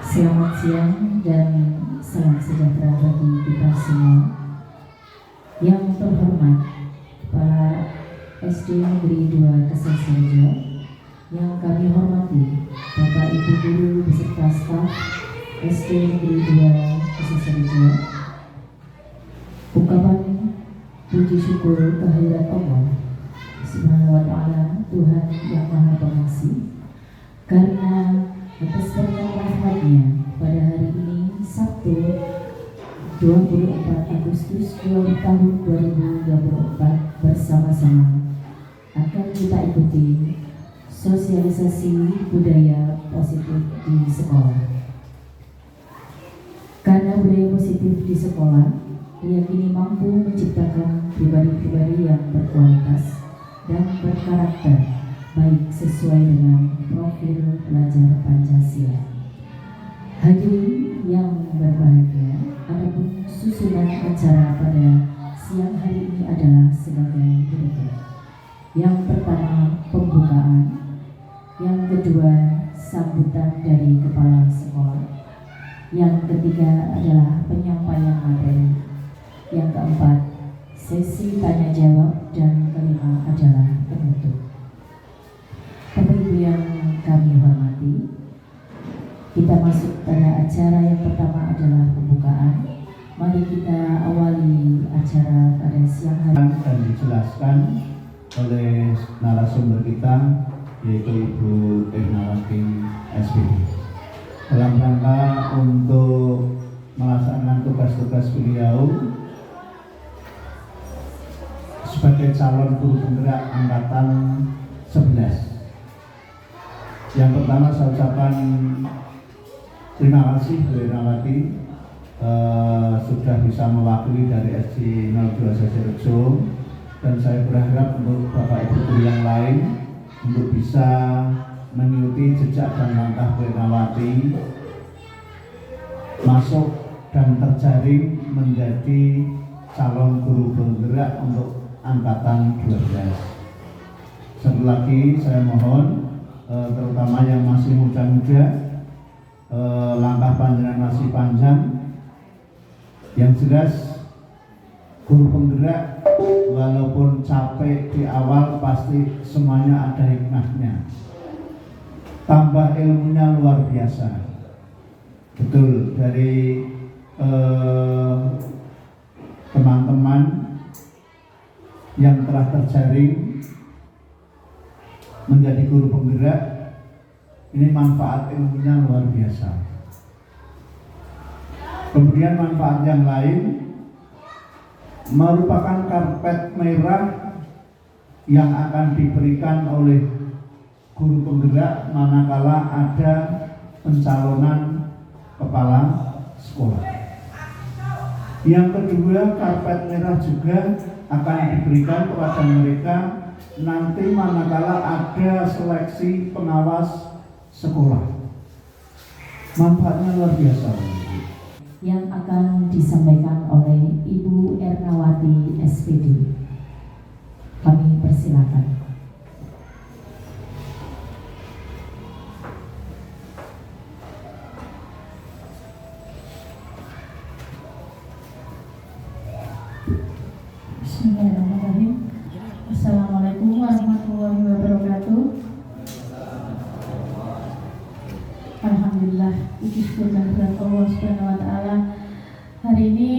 Selamat siang dan salam sejahtera bagi kita semua. Yang terhormat Kepala SD Negeri 2 Kesesarjo, yang kami hormati Bapak Ibu Guru beserta staf SD Negeri 2 Kesesarjo, ungkapan puji syukur kehadirat Allah Subhanahu wa Ta'ala, Tuhan yang Maha Pengasih, karena atas berkat rahmat-Nya pada hari ini Sabtu 24 Agustus tahun 2024 bersama-sama akan kita ikuti sosialisasi budaya positif di sekolah. Karena budaya positif di sekolah diyakini mampu menciptakan pribadi-pribadi yang berkualitas dan berkarakter baik sesuai dengan profil pelajar Pancasila. Hadirin yang berbahagia, adapun susunan acara pada siang hari ini adalah sebagai berikut. Yang pertama, pembukaan. Yang kedua, sambutan dari kepala sekolah. Yang ketiga adalah penyampaian materi. Yang keempat, sesi tanya jawab, dan kelima adalah penutup. Bapak Ibu yang kami hormati, kita masuk pada acara yang pertama adalah pembukaan. Mari kita awali acara pada siang hari dan dijelaskan oleh narasumber kita, yaitu Ibu Ernawati SPD, dalam rangka untuk melaksanakan tugas-tugas beliau sebagai calon guru penggerak angkatan 11. Yang pertama, saya ucapkan terima kasih Bu Ernawati sudah bisa mewakili dari SD 02 Seserjo, dan saya berharap untuk Bapak Ibu guru yang lain untuk bisa mengikuti jejak dan langkah Bu Ernawati masuk dan terjaring menjadi calon guru penggerak untuk angkatan 12. Sekali lagi saya mohon terutama yang masih muda-muda, langkah panjang masih panjang. Yang jelas guru penggerak walaupun capek di awal pasti semuanya ada hikmahnya. Tambah ilmunya luar biasa. Betul, dari teman-teman yang telah terjaring menjadi guru penggerak, ini manfaat ilmunya luar biasa. Kemudian manfaat yang lain merupakan karpet merah yang akan diberikan oleh guru penggerak manakala ada pencalonan kepala sekolah. Yang kedua, karpet merah juga akan diberikan kepada mereka nanti manakala ada seleksi pengawas sekolah. Manfaatnya luar biasa. yang akan disampaikan oleh Ibu Ernawati SPD. Kami persilakan. Bismillahirrahmanirrahim. Assalamualaikum warahmatullahi wabarakatuh. Alhamdulillah, puji syukur dan berkat Allah Subhanahu wa Ta'ala. Hari ini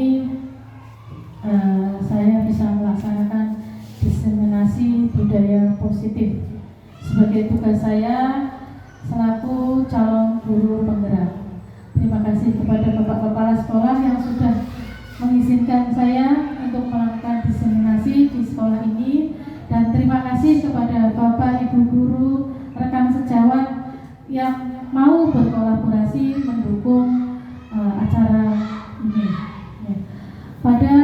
saya bisa melaksanakan diseminasi budaya positif sebagai tugas saya selaku calon guru penggerak. Terima kasih kepada Bapak Kepala Sekolah yang sudah mengizinkan saya untuk melakukan diseminasi di sekolah ini, dan terima kasih kepada Bapak Ibu guru, rekan sejawat yang mau berkolaborasi mendukung acara ini. Ya. Pada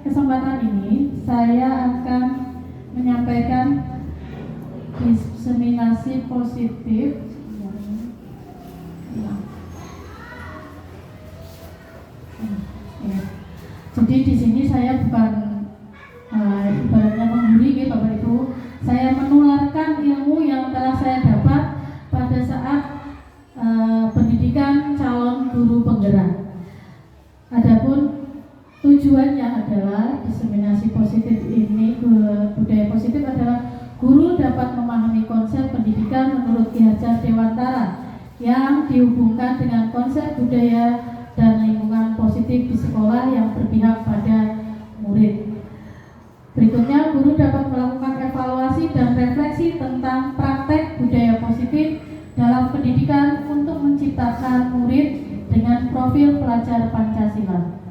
kesempatan ini saya akan menyampaikan diseminasi positif. Jadi di sini saya bukan ibaratnya menggurui Bapak Ibu, saya menularkan ilmu yang telah saya dapat pada saat pendidikan calon tujuannya adalah diseminasi positif ini, budaya positif adalah guru dapat memahami konsep pendidikan menurut Ki Hajar Dewantara yang dihubungkan dengan konsep budaya dan lingkungan positif di sekolah yang berpihak pada murid. Berikutnya, guru dapat melakukan evaluasi dan refleksi tentang praktek budaya positif dalam pendidikan untuk menciptakan murid dengan profil pelajar Pancasila.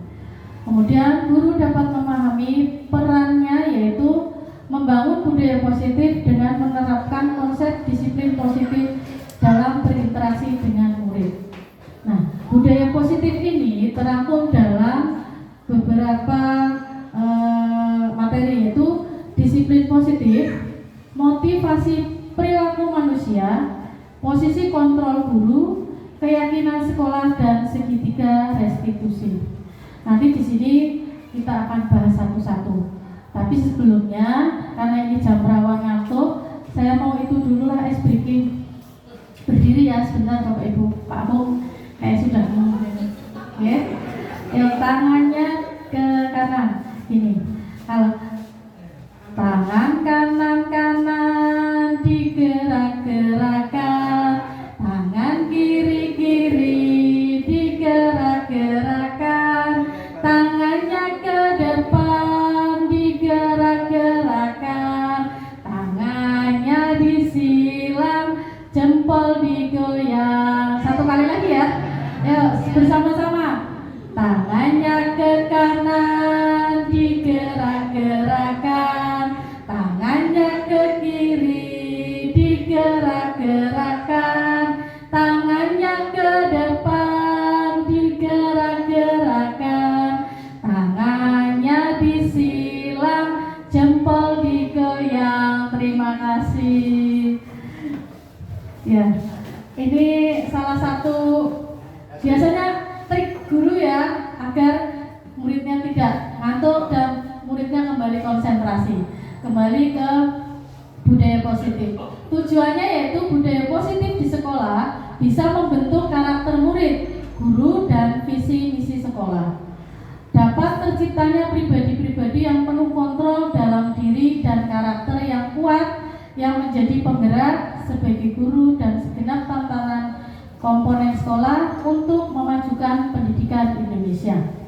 Kemudian, guru dapat memahami perannya yaitu membangun budaya positif dengan menerapkan konsep disiplin positif dalam berinteraksi dengan murid. Nah, budaya positif ini terangkum dalam beberapa materi, yaitu disiplin positif, motivasi perilaku manusia, posisi kontrol guru, keyakinan sekolah, dan segitiga restitusi. Nanti di sini kita akan bahas satu-satu. Tapi sebelumnya, karena ini jam rawan ngantuk, saya mau itu dulu lah ice breaking. Berdiri ya sebentar Bapak Ibu. Pak Agung kayak sudah oke. Tangannya ke kanan. Ini. Kalau tangan kanan digerak-gerakkan, tangan kiri digerak-gerakkan, tangannya ke depan digerak-gerakkan, tangannya disilang, jempol digoyang. Satu kali lagi ya. Ayo bersama-sama. Tangannya ke kanan digerak-gerakkan, tangannya ke kiri digerak-gerakkan, tangannya ke depan digerak-gerakkan, tangannya disilang, jempol digoyang. Terima kasih. Ya, ini salah satu biasanya trik guru ya, agar muridnya tidak ngantuk dan muridnya kembali konsentrasi, kembali ke budaya positif. Tujuannya yaitu budaya positif di sekolah bisa membentuk karakter murid, guru, dan visi misi sekolah. Dapat terciptanya pribadi-pribadi yang penuh kontrol dalam diri dan karakter yang kuat, yang menjadi penggerak sebagai guru dan segenap tantangan komponen sekolah untuk memajukan pendidikan Indonesia.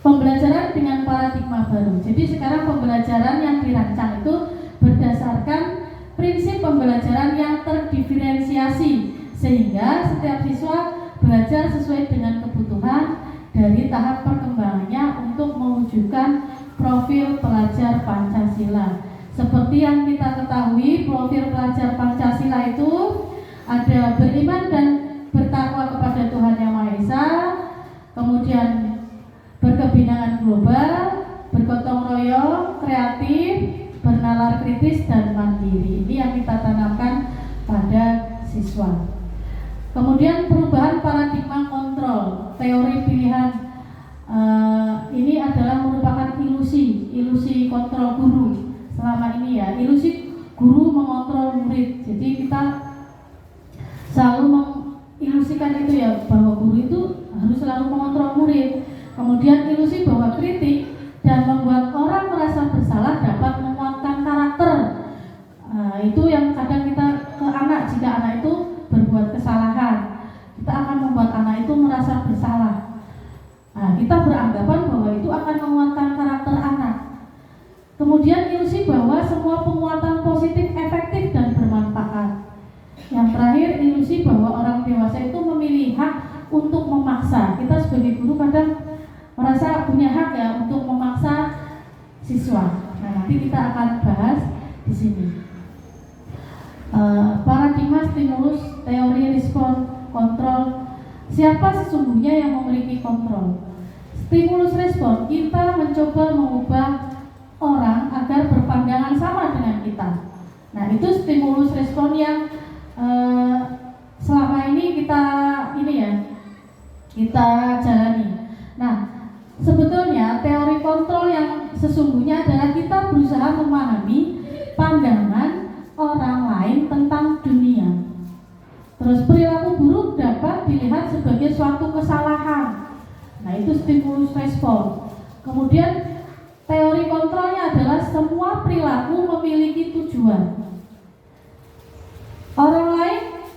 Pembelajaran dengan paradigma baru. Jadi sekarang pembelajaran yang dirancang itu berdasarkan prinsip pembelajaran yang terdiferensiasi, sehingga setiap siswa belajar sesuai dengan kebutuhan dari tahap perkembangannya untuk mewujudkan profil pelajar Pancasila. Seperti yang kita ketahui, profil pelajar Pancasila itu ada beriman dan bertakwa kepada Tuhan Yang Maha Esa, kemudian berkebinaan global, bergotong royong, kreatif, bernalar kritis, dan mandiri. Ini yang kita tanamkan pada siswa. Kemudian perubahan paradigma kontrol, teori pilihan ini adalah merupakan ilusi kontrol guru selama ini ya, ilusi guru mengontrol murid. Jadi kita selalu mengilusikan itu ya, bahwa guru itu harus selalu mengontrol murid. Kemudian ilusi bahwa kritik dan membuat orang merasa bersalah dapat menguatkan karakter. Itu yang kadang kita ke anak, jika anak itu berbuat kesalahan, kita akan membuat anak itu merasa bersalah. Kita beranggapan bahwa itu akan menguatkan karakter anak. Kemudian ilusi bahwa semua penguatan positif efektif dan bermanfaat. Yang terakhir, ilusi bahwa orang dewasa itu memilih hak untuk memaksa. Kita sebagai guru kadang merasa punya hak ya untuk memaksa siswa. Nah, nanti kita akan bahas di sini. Paradigma stimulus, teori respon, kontrol. Siapa sesungguhnya yang memiliki kontrol? Stimulus respon, kita mencoba mengubah orang agar berpandangan sama dengan kita. Nah, itu stimulus respon yang selama ini kita jalani. Nah, sebetulnya teori kontrol yang sesungguhnya adalah kita berusaha memahami pandangan orang lain tentang dunia. Terus perilaku buruk dapat dilihat sebagai suatu kesalahan. Nah, Nah, itu stimulus respon. Kemudian teori kontrolnya adalah semua perilaku memiliki tujuan. Orang lain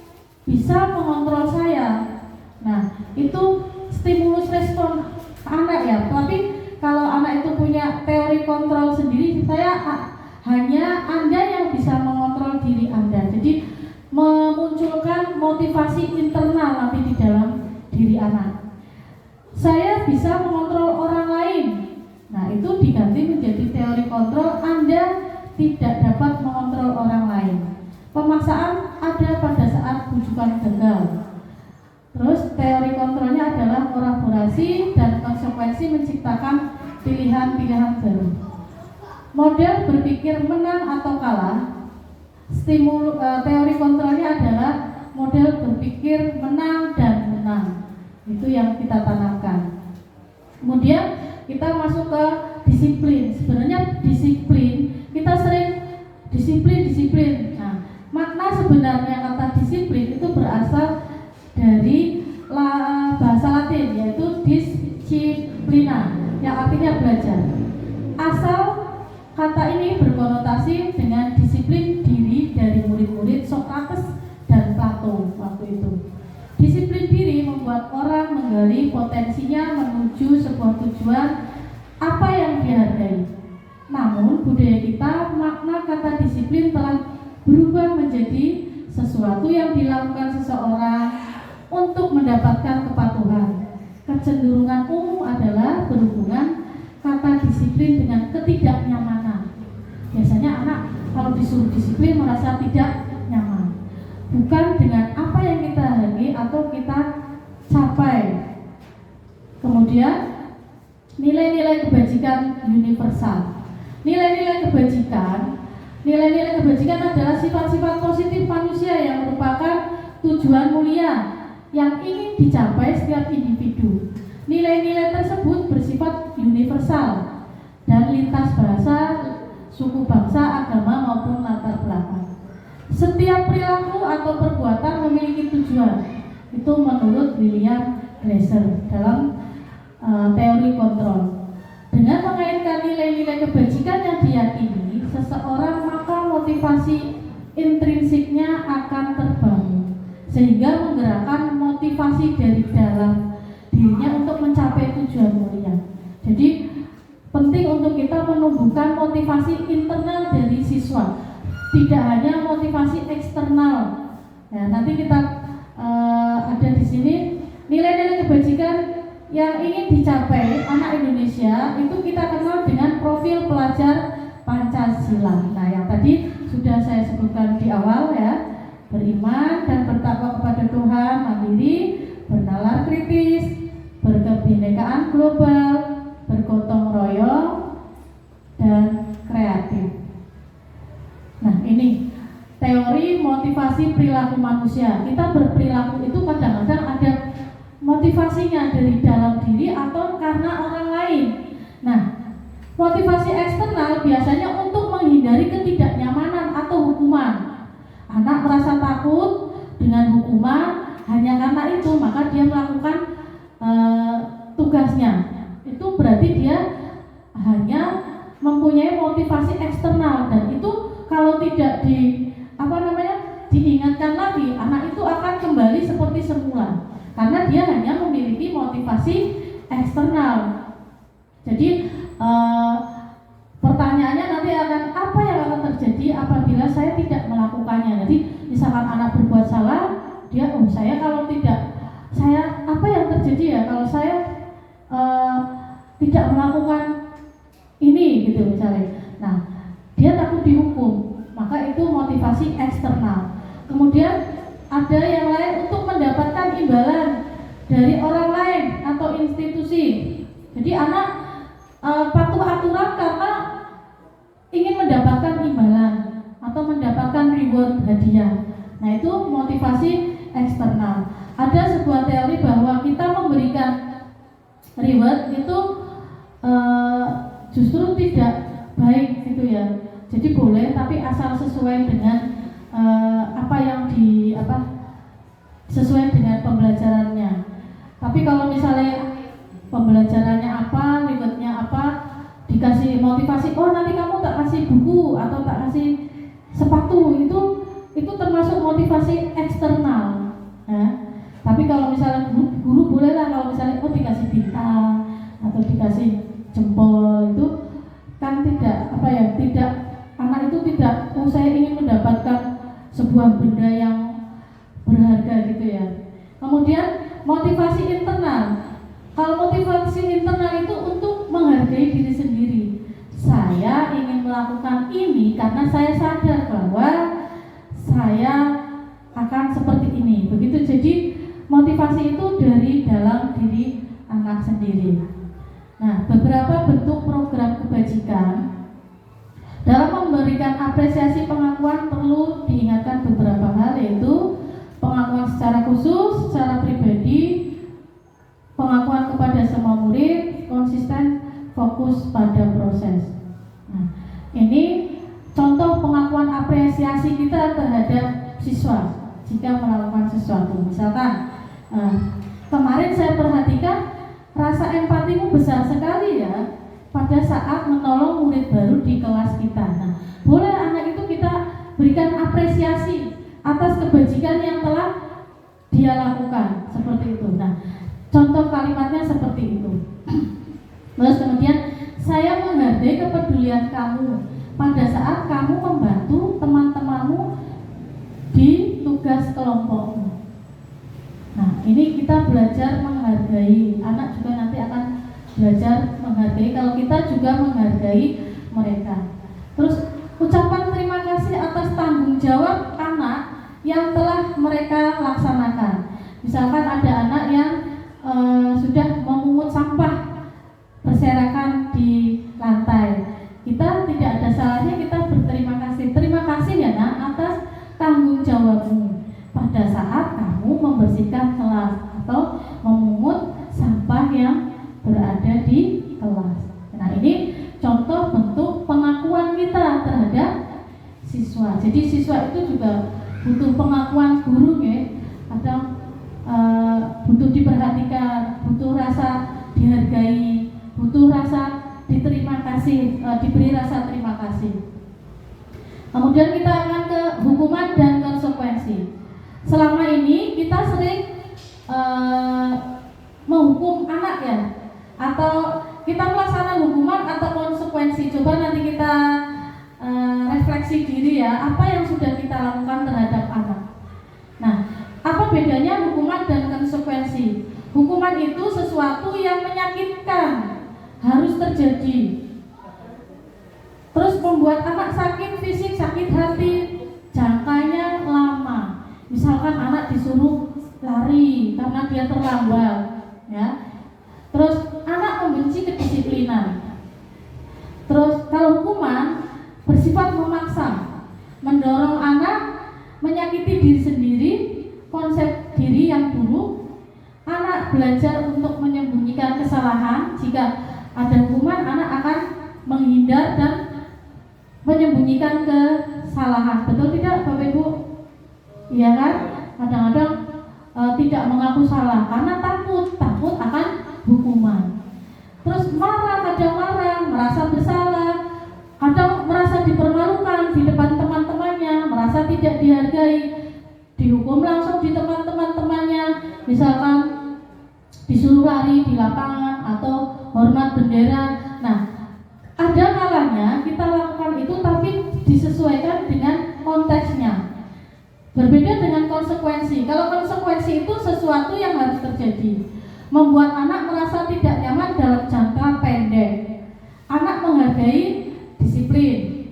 bisa mengontrol saya. Nah, itu stimulus respon anak ya. Tapi kalau anak itu punya teori kontrol sendiri, hanya Anda yang bisa mengontrol diri Anda. Jadi memunculkan motivasi internal nanti di dalam diri anak. Saya bisa mengontrol orang lain. Nah, itu diganti menjadi teori kontrol Anda tidak dapat mengontrol orang lain. Pemaksaan ada pada saat bujukan gagal. Terus teori kontrolnya adalah kolaborasi dan konsekuensi menciptakan pilihan-pilihan baru. Model berpikir menang atau kalah. Teori kontrolnya adalah model berpikir menang dan menang. Itu yang kita tanamkan. Kemudian kita masuk ke disiplin. Sebenarnya disiplin, kita sering disiplin. Nah, makna sebenarnya kata disiplin itu berasal dari bahasa Latin, yaitu disciplina, yang artinya belajar. Asal kata ini berkonotasi dengan disiplin diri dari murid-murid Socrates dan Plato waktu itu. Disiplin diri membuat orang menggali potensinya menuju sebuah tujuan apa yang dihargai. Namun budaya kita, makna kata disiplin telah berubah menjadi sesuatu yang dilakukan seseorang untuk mendapatkan kepatuhan. Kecenderungan umum adalah berhubungan kata disiplin dengan ketidaknyamanan. Biasanya anak kalau disuruh disiplin merasa tidak nyaman, bukan dengan apa yang kita hargai atau kita capai. Kemudian nilai-nilai kebajikan universal. Nilai-nilai kebajikan adalah sifat-sifat positif manusia yang merupakan tujuan mulia yang ingin dicapai setiap individu. Nilai-nilai tersebut bersifat universal dan lintas bahasa, suku bangsa, agama maupun latar belakang. Setiap perilaku atau perbuatan memiliki tujuan. Itu menurut William Glasser dalam teori kontrol. Dengan mengaitkan nilai-nilai kebajikan yang diyakini seseorang, maka motivasi intrinsiknya akan terbangun, sehingga menggerakkan motivasi dari dalam dirinya untuk mencapai tujuan mulia. Jadi penting untuk kita menumbuhkan motivasi internal dari siswa, tidak hanya motivasi eksternal. Ya, nanti kita ada di sini nilai-nilai kebajikan yang ingin dicapai anak Indonesia itu kita kenal dengan profil pelajar Pancasila. Nah, yang tadi sudah saya sebutkan di awal ya, beriman dan bertakwa kepada Tuhan, mandiri, bernalar kritis, berkebinekaan global, bergotong royong, dan kreatif. Nah, ini teori motivasi perilaku manusia. Kita berperilaku itu kadang-kadang ada motivasinya dari dalam diri atau karena orang lain. Nah, motivasi eksternal biasanya untuk menghindari ketidaknyamanan atau hukuman. Anak merasa takut dengan hukuman, hanya karena itu maka dia melakukan tugasnya. Itu berarti dia hanya mempunyai motivasi eksternal, dan itu kalau tidak diingatkan lagi, anak itu akan kembali seperti semula karena dia hanya memiliki motivasi eksternal. Jadi pertanyaannya nanti akan apa yang akan terjadi apabila saya tidak melakukannya. Jadi misalkan anak berbuat salah, dia apa yang terjadi ya kalau saya tidak melakukan ini gitu misalnya. Nah, dia takut dihukum, maka itu motivasi eksternal. Kemudian ada yang lain untuk mendapatkan imbalan dari orang lain atau institusi. Jadi anak patuh aturan karena ingin mendapatkan imbalan atau mendapatkan reward hadiah. Nah, itu motivasi eksternal. Ada sebuah teori bahwa kita memberikan reward itu justru tidak baik gitu ya. Jadi boleh, tapi asal sesuai dengan sesuai dengan pembelajarannya. Tapi kalau misalnya pembelajarannya apa, ribetnya apa, dikasih motivasi, oh nanti kamu tak kasih buku atau tak kasih sepatu, itu termasuk motivasi eksternal ya. Tapi kalau misalnya guru bolehlah kalau misalnya oh dikasih bintang atau dikasih jempol, itu kan tidak tidak, anak itu tidak, oh saya ingin mendapatkan sebuah benda yang berharga gitu ya. Kemudian motivasi internal. Kalau motivasi internal itu untuk menghargai diri sendiri. Saya ingin melakukan ini karena saya sadar bahwa saya akan seperti ini. Begitu, jadi motivasi itu dari dalam diri anak sendiri. Nah, beberapa bentuk program kebajikan dalam memberikan apresiasi pengakuan perlu diingatkan beberapa hal, yaitu pengakuan secara khusus, secara pribadi, pengakuan kepada semua murid, konsisten, fokus pada proses. Nah, ini contoh pengakuan apresiasi kita terhadap siswa jika melakukan sesuatu. Misalkan kemarin saya perhatikan rasa empatimu besar sekali ya pada saat menolong murid baru di kelas kita. Nah, boleh anak itu kita berikan apresiasi atas kebajikan yang telah dia lakukan, seperti itu. Nah, contoh kalimatnya seperti itu. Terus kemudian, saya menghargai kepedulian kamu pada saat kamu membantu teman-temanmu di tugas kelompokmu. Nah, ini kita belajar menghargai. Anak juga nanti akan belajar menghargai kalau kita juga menghargai mereka. Terus ucapan terima kasih atas tanggung jawab anak yang telah mereka laksanakan. Misalkan ada anak yang sudah memungut sampah berserakan di lantai, kita tidak ada salahnya kita berterima kasih. Terima kasih ya nak atas tanggung jawabmu pada saat kamu membersihkan kelas atau memungut sampah yang berada di kelas. Nah, ini contoh bentuk pengakuan kita terhadap siswa. Jadi siswa itu juga butuh pengakuan guru ya. Kadang butuh diperhatikan, butuh rasa dihargai, butuh rasa diterima kasih, diberi rasa terima kasih. Kemudian kita akan ke hukuman dan konsekuensi. Selama ini kita sering menghukum anak ya, atau kita melaksanakan hukuman atau konsekuensi. Coba nanti kita refleksi diri ya, apa yang sudah kita lakukan terhadap anak. Nah, apa bedanya hukuman dan konsekuensi? Hukuman itu sesuatu yang menyakitkan, harus terjadi, terus membuat anak sakit fisik, sakit hati, jangkanya lama. Misalkan anak disuruh lari karena dia terlambat ya. Terus anak membenci kedisiplinan. Terus kalau hukuman bersifat memaksa, mendorong anak menyakiti diri sendiri, konsep diri yang buruk. Anak belajar untuk menyembunyikan kesalahan. Jika ada hukuman, anak akan menghindar dan menyembunyikan kesalahan. Betul tidak Bapak Ibu? Iya kan? Kadang-kadang tidak mengaku salah karena takut akan hukuman. Terus kadang marah, merasa bersalah, kadang merasa dipermalukan di depan teman-temannya, merasa tidak dihargai, dihukum langsung di depan teman-temannya. Misalkan disuruh lari di lapangan atau hormat bendera. Nah, ada kalanya kita lakukan itu tapi disesuaikan dengan konteksnya. Berbeda dengan konsekuensi. Kalau konsekuensi itu sesuatu yang harus terjadi, membuat anak merasa tidak nyaman dalam jangka pendek. Anak menghargai disiplin.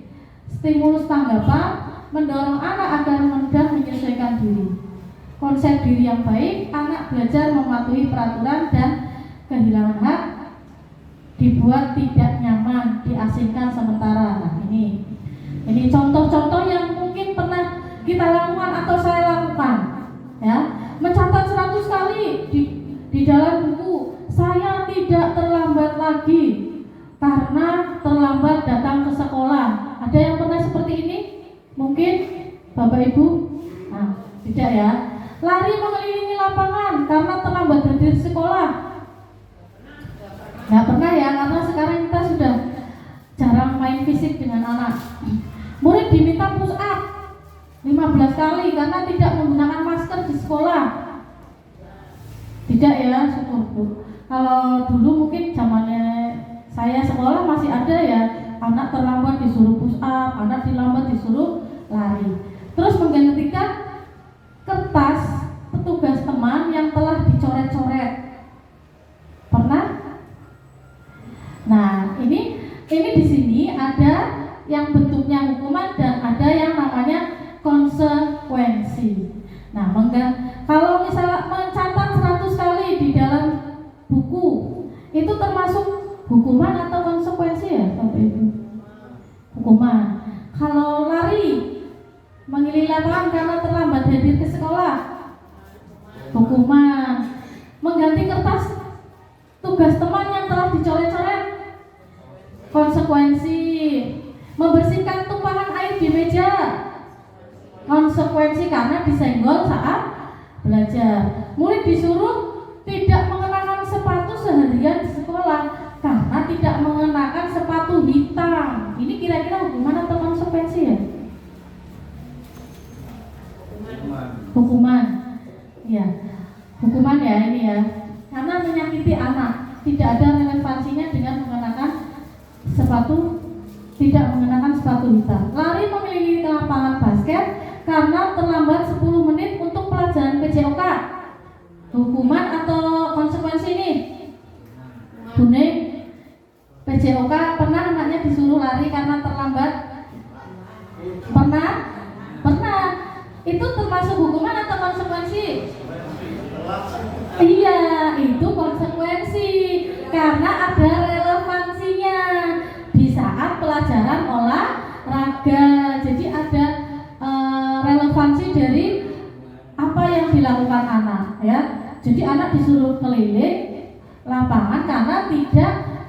Stimulus tanggapan mendorong anak agar mudah menyesuaikan diri. Konsep diri yang baik, anak belajar mematuhi peraturan dan kehilangan hak, dibuat tidak nyaman, diasingkan sementara. Nah, ini contoh-contoh yang mungkin pernah kita lakukan atau saya lakukan ya. Mencatat 100 kali di dalam buku, saya tidak terlambat lagi karena terlambat datang ke sekolah. Ada yang pernah seperti ini? Mungkin Bapak Ibu? Nah, tidak ya. Lari mengelilingi lapangan karena terlambat hadir sekolah. Nggak pernah ya, karena sekarang kita sudah jarang main fisik dengan anak. Murid diminta push up 15 kali karena tidak menggunakan masker di sekolah. Tidak ya, syukur Bu. Kalau dulu mungkin zamannya saya sekolah masih ada ya, anak terlambat disuruh push up, anak terlambat disuruh lari. Terus menggantikan kertas petugas teman yang telah dicoret-coret. Pernah? Nah, ini di sini ada yang bentuknya hukuman dan ada yang namanya konsekuensi. Nah, kalau misalnya mencatat 100 kali di dalam buku, itu termasuk hukuman atau konsekuensi ya, Bapak Ibu? Hukuman. Kalau lari, mengelilingi lapangan karena terlambat hadir ke sekolah, hukuman. Mengganti kertas tugas teman yang telah dicoret-coret, konsekuensi. Membersihkan tumpahan air di meja, konsekuensi karena disenggol saat belajar. Murid disuruh tidak mengenakan sepatu seharian di sekolah karena tidak mengenakan sepatu hitam. Ini kira-kira hukuman atau konsekuensi ya? Hukuman. Ya, hukuman ya ini ya. Karena menyakiti anak, tidak ada relevansinya dengan tidak mengenakan sepatu hitam. Lari mengelilingi lapangan basket karena terlambat 10 menit untuk pelajaran PJOK. Hukuman atau konsekuensi ini? Kuning. PJOK pernah anaknya disuruh lari karena terlambat? Pernah? Pernah. Itu termasuk hukuman atau konsekuensi? Iya, itu konsekuensi karena ada relevansinya di saat pelajaran olahraga. Jadi ada relevansi dari apa yang dilakukan anak, ya. Jadi anak disuruh keliling lapangan karena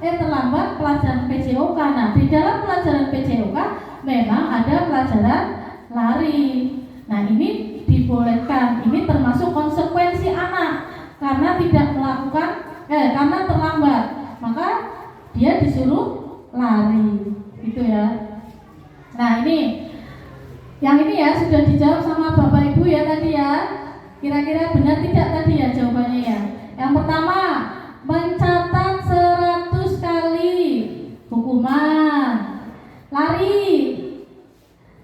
terlambat pelajaran PJOK. Nah, di dalam pelajaran PJOK memang ada pelajaran lari. Nah, ini dibolehkan. Ini termasuk konsekuensi anak karena tidak melakukan karena terlambat, maka dia disuruh lari, gitu ya. Nah, yang ini ya sudah dijawab sama Bapak Ibu ya tadi ya. Kira-kira benar tidak tadi ya jawabannya ya? Yang pertama, mencatat 100 kali hukuman. Lari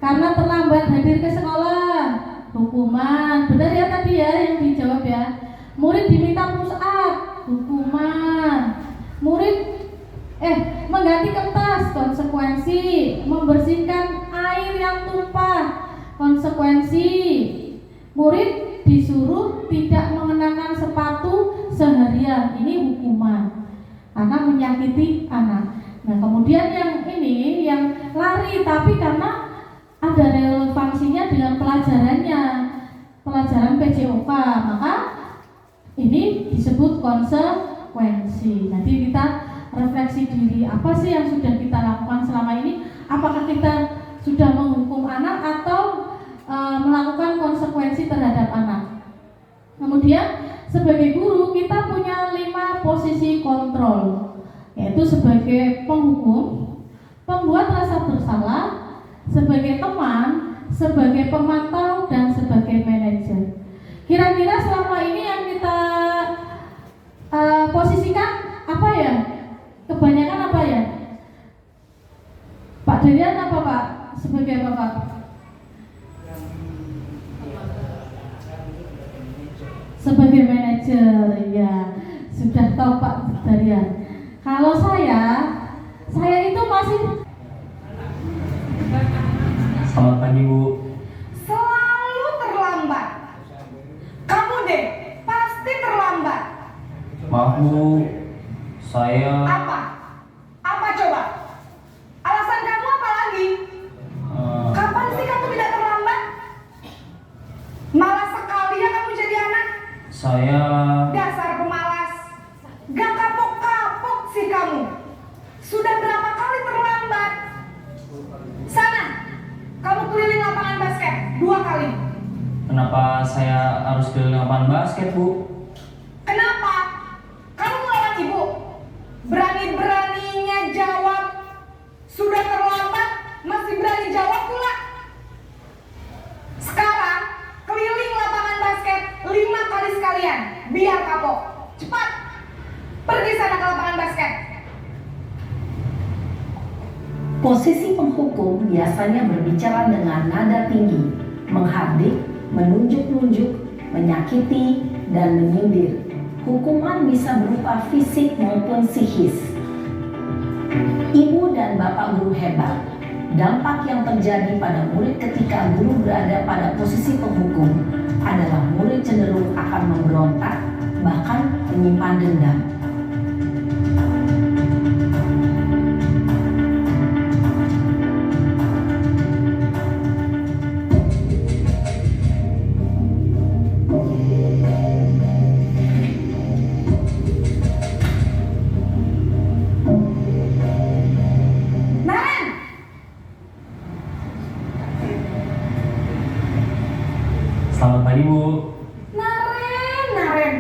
karena terlambat hadir ke sekolah, hukuman. Benar ya tadi ya yang dijawab ya. Murid diminta push up, hukuman. Murid mengganti kertas, konsekuensi. Membersihkan air yang tumpah, konsekuensi. Murid disuruh tidak mengenakan sepatu seharian, ini hukuman karena menyakiti anak. Nah, kemudian yang lari tapi karena ada relevansinya dengan pelajaran PJOK, maka ini disebut konsekuensi. Nanti kita refleksi diri, apa sih yang sudah kita lakukan selama ini? Apakah kita sudah menghukum anak atau melakukan konsekuensi terhadap anak? Kemudian sebagai guru kita punya 5 posisi kontrol, yaitu sebagai penghukum, pembuat rasa bersalah, sebagai teman, sebagai pemantau, dan sebagai manajer. Kira-kira selama ini yang kita posisikan apa ya? Kebanyakan apa ya? Pak Darian apa Pak? Sebagai apa Pak? Sebagai manajer, ya. Sudah tahu Pak Darian. Kalau saya itu masih. Selamat pagi Bu. Selalu terlambat. Kamu deh pasti terlambat. Maaf Bu, saya Apa coba? Alasan kamu apa lagi? Kapan sih kamu tidak terlambat? Malas sekali ya kamu jadi anak. Saya Dasar pemalas. Gak kapok-kapok sih kamu. Sudah berapa kali terlambat? Sana, kamu keliling lapangan basket 2 kali. Kenapa saya harus keliling lapangan basket Bu? Kenapa? Kamu melawan ibu. Berani Berani-beraninya jawab. Sudah terlambat, masih berani jawab pula. Sekarang, keliling lapangan basket 5 kali sekalian. Biar kapok. Cepat. Pergi sana ke lapangan basket. Posisi penghukum biasanya berbicara dengan nada tinggi, menghardik, menunjuk-nunjuk, menyakiti, dan menyindir. Hukuman bisa berupa fisik maupun psikis. Ibu dan bapak guru hebat. Dampak yang terjadi pada murid ketika guru berada pada posisi penghukum adalah murid cenderung akan memberontak, bahkan menyimpan dendam. Selamat pagi, Bu. Naren,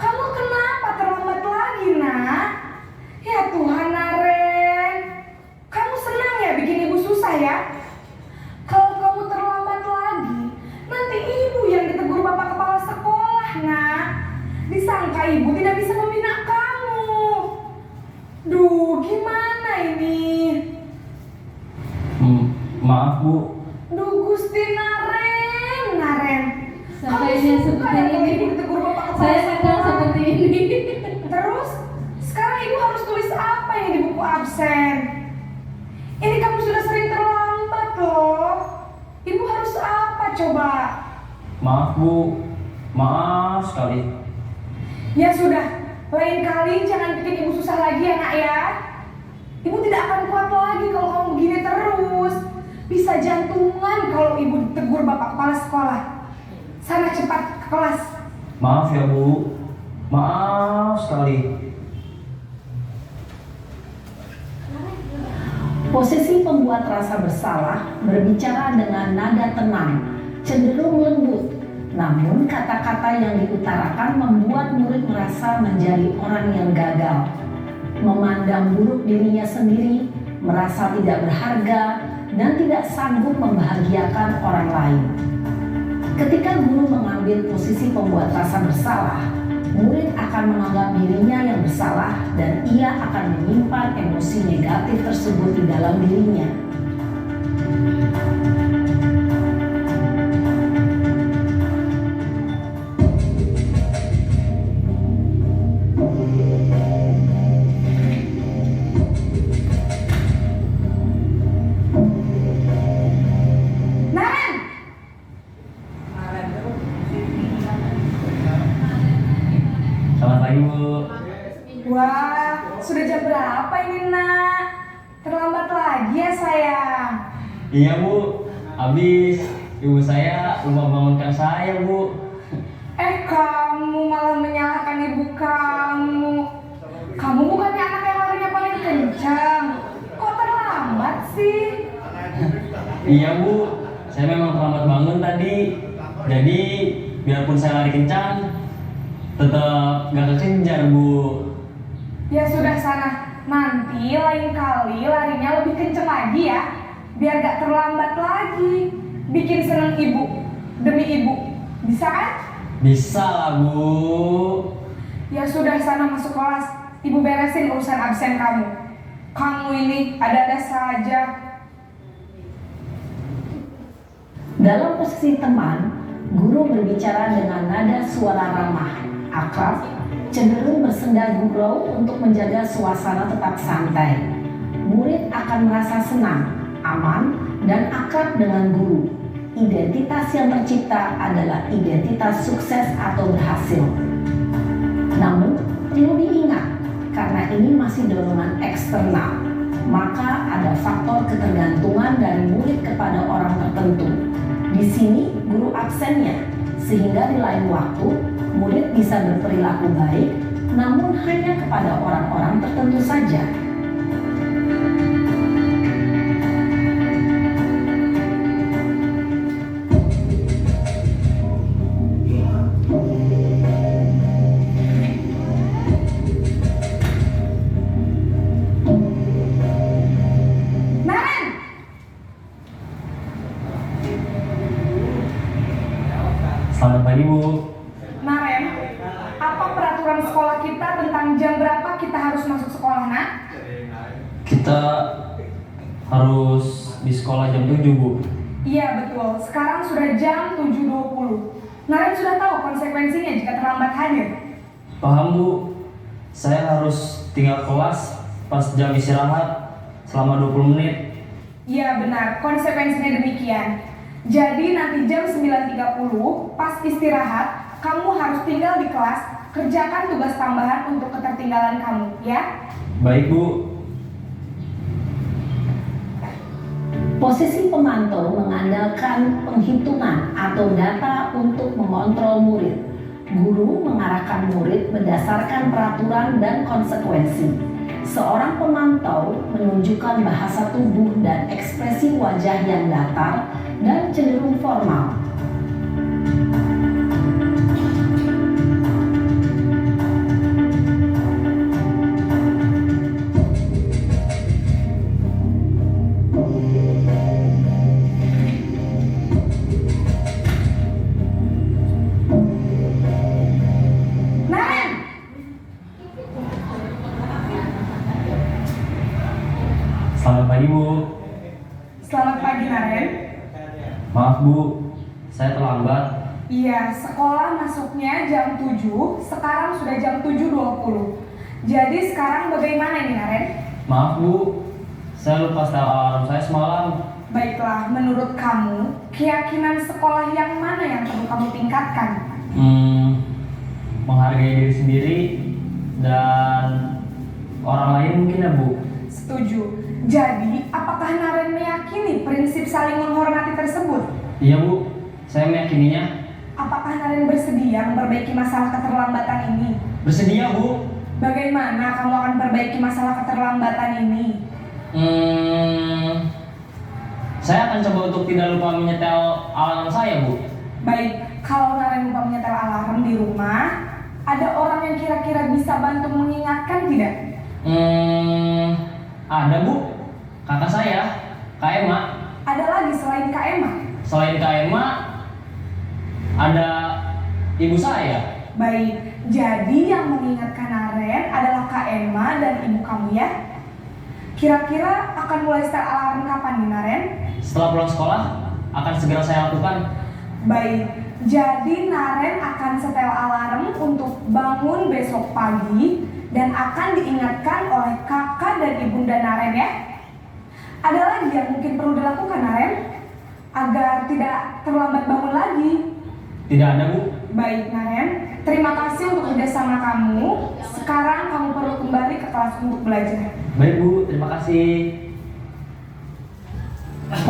kamu kenapa terlambat lagi, nak? Ya Tuhan, Naren, kamu senang ya bikin ibu susah ya? Kalau kamu terlambat lagi, nanti ibu yang ditegur bapak kepala sekolah, nak. Disangka ibu tidak bisa membina kamu. Duh, gimana ini? Maaf, Bu. Duh, Gusti Naren. Sampai Kamu dia suka seperti ya kalau ini. ibu ditegur bapak kepala Saya kadang sekolah? seperti ini. Terus, sekarang ibu harus tulis apa ini di buku absen? Ini kamu sudah sering terlambat loh. Ibu harus apa coba? Maaf, Bu. Maaf sekali. Ya sudah, lain kali jangan bikin ibu susah lagi ya nak ya. Ibu tidak akan kuat lagi kalau kamu begini terus. Bisa jantungan kalau ibu ditegur bapak kepala sekolah. Sana cepat ke kelas. Maaf ya, Bu. Maaf sekali. Posisi pembuat rasa bersalah berbicara dengan nada tenang, cenderung lembut. Namun kata-kata yang diutarakan membuat murid merasa menjadi orang yang gagal, memandang buruk dirinya sendiri, merasa tidak berharga, dan tidak sanggup membahagiakan orang lain. Ketika guru mengambil posisi pembuat rasa bersalah, murid akan menganggap dirinya yang bersalah dan ia akan menyimpan emosi negatif tersebut di dalam dirinya. Naren! Selamat pagi, Bu. Wah, sudah jam berapa ini nak? Terlambat lagi ya sayang. Iya, Bu. Habis ibu saya lupa bangunkan saya, Bu. Kamu malah menyalahkan ibu kamu. Kamu bukannya anak yang larinya paling kencang. Kok terlambat sih? Iya, Bu. Saya memang terlambat bangun tadi. Jadi, biarpun saya lari kencang, tetap gak kekejar, Bu. Ya sudah sana. Nanti lain kali larinya lebih kencang lagi ya. Biar gak terlambat lagi. Bikin seneng ibu. Demi ibu. Bisa kan? Bisa lah, Bu. Ya sudah sana masuk kelas. Ibu beresin urusan absen kamu. Kamu ini ada-ada saja. Dalam posisi teman, guru berbicara dengan nada suara ramah, akrab, cenderung bersenda gurau untuk menjaga suasana tetap santai. Murid akan merasa senang, aman, dan akrab dengan guru. Identitas yang tercipta adalah identitas sukses atau berhasil. Namun, perlu diingat, karena ini masih dorongan eksternal, maka ada faktor ketergantungan dari murid kepada orang tertentu. Di sini guru absennya, sehingga di lain waktu murid bisa berperilaku baik, namun hanya kepada orang-orang tertentu saja. sekolah kita tentang jam berapa kita harus masuk sekolah, nak? Kita harus di sekolah jam 7, Bu. Iya betul, sekarang sudah jam 7.20. Naren sudah tahu konsekuensinya jika terlambat hadir. Paham, Bu. Saya harus tinggal kelas pas jam istirahat selama 20 menit. Iya benar, konsekuensinya demikian. Jadi nanti jam 9.30 pas istirahat, kamu harus tinggal di kelas, kerjakan tugas tambahan untuk ketertinggalan kamu, ya? Baik, Bu. Posisi pemantau mengandalkan penghitungan atau data untuk mengontrol murid. Guru mengarahkan murid berdasarkan peraturan dan konsekuensi. Seorang pemantau menunjukkan bahasa tubuh dan ekspresi wajah yang datar dan cenderung formal. Naren! Selamat pagi, Bu. Selamat pagi, Naren. Maaf, Bu. Saya terlambat. Iya, sekolah masuknya jam 7, sekarang sudah jam 7.20. Jadi sekarang bagaimana ini, Naren? Maaf, Bu. Saya lupa setel alarm saya semalam. Baiklah, menurut kamu, keyakinan sekolah yang mana yang perlu kamu tingkatkan? Menghargai diri sendiri dan orang lain mungkin, ya, Bu. Setuju. Jadi, apakah Naren meyakini prinsip saling menghormati tersebut? Iya, Bu. Saya meyakininya. Apakah Naren bersedia memperbaiki masalah keterlambatan ini? Bersedia, Bu. Bagaimana kamu akan perbaiki masalah keterlambatan ini? Saya akan coba untuk tidak lupa menyetel alarm saya, Bu. Baik, kalau Naren lupa menyetel alarm di rumah, ada orang yang kira-kira bisa bantu mengingatkan tidak? Ada, Bu. Kakak saya, Kak Emma. Ada lagi selain Kak Emma? Selain Kak Emma, ada ibu saya. Baik, jadi yang mengingatkan Naren adalah Kak Emma dan ibu kamu, ya? Kira-kira akan mulai setel alarm kapan nih, Naren? Setelah pulang sekolah, akan segera saya lakukan. Baik, jadi Naren akan setel alarm untuk bangun besok pagi dan akan diingatkan oleh kakak dan ibunda Naren, ya? Ada lagi yang mungkin perlu dilakukan, Naren? Agar tidak terlambat bangun lagi. Tidak ada, Bu. Baik, Naren. Terima kasih untuk kerjasama kamu. Sekarang kamu perlu kembali ke kelas untuk belajar. Baik, Bu. Terima kasih.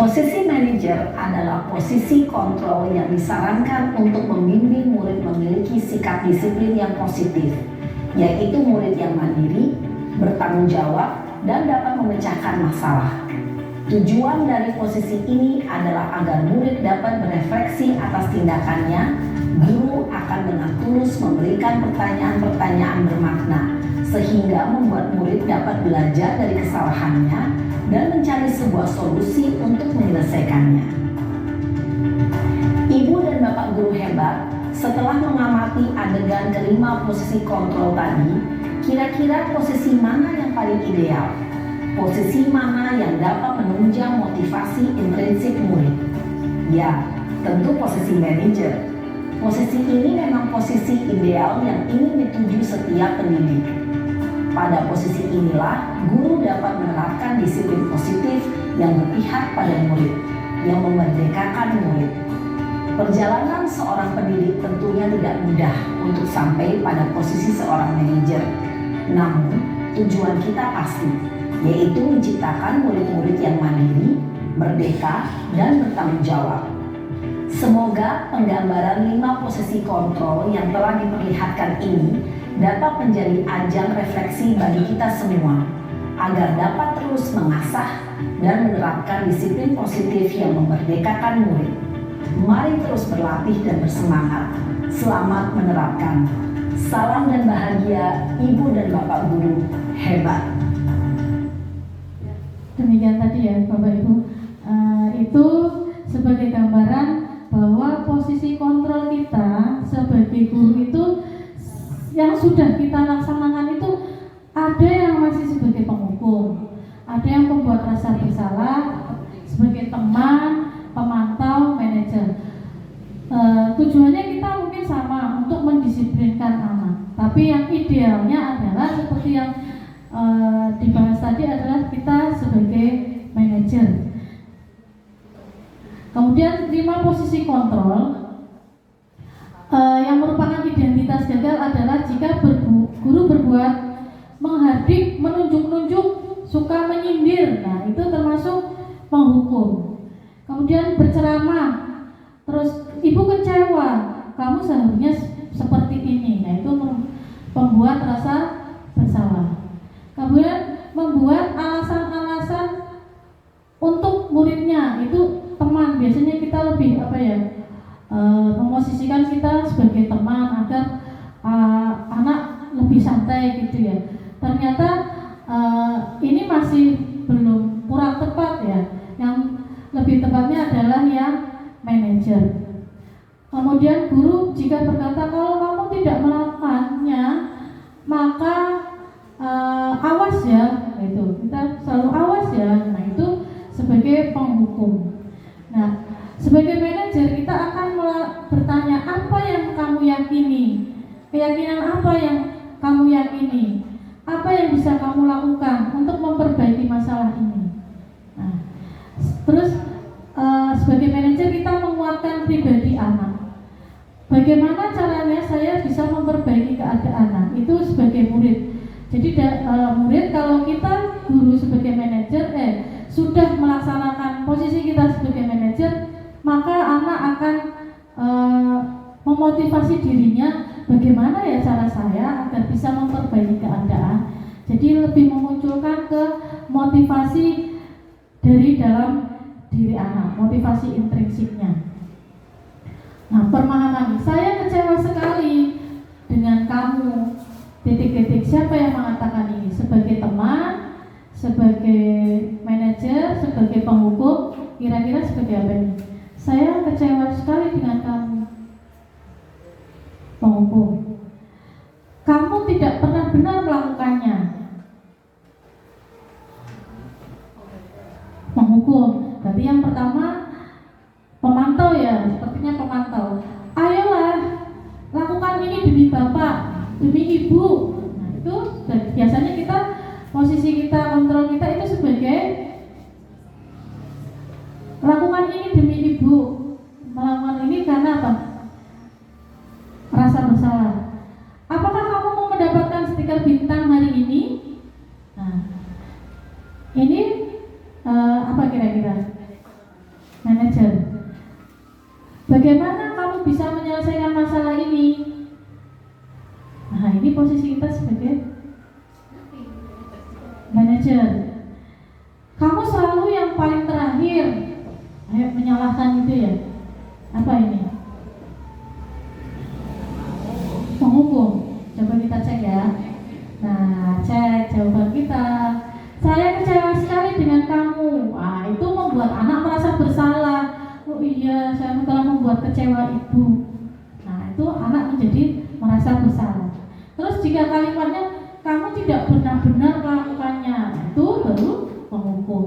Posisi manajer adalah posisi kontrol yang disarankan untuk membimbing murid memiliki sikap disiplin yang positif, yaitu murid yang mandiri, bertanggung jawab, dan dapat memecahkan masalah. Tujuan dari posisi ini adalah agar murid dapat berefleksi atas tindakannya. Guru akan dengan tulus memberikan pertanyaan-pertanyaan bermakna, sehingga membuat murid dapat belajar dari kesalahannya dan mencari sebuah solusi untuk menyelesaikannya. Ibu dan Bapak guru hebat, setelah mengamati adegan kelima posisi kontrol tadi, kira-kira posisi mana yang paling ideal? Posisi mana yang dapat menunjang motivasi intrinsik murid? Ya, tentu posisi manajer. Posisi ini memang posisi ideal yang ingin dituju setiap pendidik. Pada posisi inilah, guru dapat menerapkan disiplin positif yang berpihak pada murid, yang memerdekakan murid. Perjalanan seorang pendidik tentunya tidak mudah untuk sampai pada posisi seorang manajer. Namun, tujuan kita pasti, yaitu menciptakan murid-murid yang mandiri, merdeka, dan bertanggung jawab. Semoga penggambaran 5 posisi kontrol yang telah diperlihatkan ini dapat menjadi ajang refleksi bagi kita semua, agar dapat terus mengasah dan menerapkan disiplin positif yang memerdekakan murid. Mari terus berlatih dan bersemangat. Selamat menerapkan. Salam dan bahagia Ibu dan Bapak guru hebat. Demikian tadi ya Bapak Ibu, itu sebagai gambaran bahwa posisi kontrol kita sebagai guru itu yang sudah kita laksanakan itu ada yang masih sebagai penghukum, ada yang membuat rasa bersalah sebagai teman, pemantau, manajer. Tujuannya kita mungkin sama untuk mendisiplinkan anak, tapi yang idealnya adalah seperti yang dibahas tadi adalah kita sebagai manajer. Kemudian 5 posisi kontrol yang merupakan identitas gagal adalah jika guru berbuat menghardik, menunjuk-nunjuk, suka menyindir. Nah, itu termasuk menghukum. Kemudian berceramah, terus ibu kecewa, kamu seharusnya seperti ini. Nah, itu membuat rasa bersalah. Kemudian membuat alasan-alasan untuk muridnya, itu teman. Biasanya kita lebih memosisikan kita sebagai teman agar anak lebih santai gitu ya. Ternyata ini masih belum, kurang tepat ya. Yang lebih tepatnya adalah yang manajer. Kemudian guru jika berkata kalau kamu tidak melakukannya maka awas ya, itu kita selalu awas ya. Nah, itu sebagai penghukum. Nah, sebagai manajer kita akan bertanya apa yang kamu yakini, keyakinan apa yang kamu yakini, apa yang bisa kamu lakukan untuk memperbaiki masalah ini. Nah, terus sebagai manajer kita menguatkan pribadi anak. Bagaimana caranya saya bisa memperbaiki keadaan anak? Itu sebagai murid. Jadi murid, kalau kita guru sebagai manajer sudah melaksanakan posisi kita sebagai manajer, maka anak akan memotivasi dirinya, bagaimana ya cara saya agar bisa memperbaiki keadaan. Jadi lebih memunculkan ke motivasi dari dalam diri anak, motivasi intrinsiknya. Nah, pemahaman saya kecewa sekali dengan kamu. Titik-titik, siapa yang mengatakan ini? Sebagai teman, sebagai manajer, sebagai penghukum, kira-kira sebagai apa ini? Saya kecewa sekali dengan kamu, penghukum. Kamu tidak pernah benar melakukannya. Penghukum. Berarti yang pertama pemantau ya, sepertinya pemantau. Ayolah, lakukan ini demi Bapak, demi Ibu. Nah, itu biasanya kita, posisi kita, kontrol kita itu sebagai lakukan ini demi Ibu. Melakukan ini karena apa? Rasa bersalah. Apakah kamu mau mendapatkan stiker bintang hari ini? Nah, ini apa kira-kira? Manajer. Bagaimana kamu bisa menyelesaikan masalah ini? Nah, ini posisi kita sebagai manajer. Kamu selalu yang paling terakhir. Ayo menyalahkan itu ya. Apa ini? Penghukum. Coba kita cek ya. Nah, cek jawaban kita. Saya kecewa sekali dengan kamu. Nah, itu membuat anak merasa bersalah. Oh iya, saya telah membuat kecewa ibu. Nah, itu anak menjadi merasa bersalah. Terus jika kalimatnya kamu tidak benar-benar melakukannya, itu baru penghukum.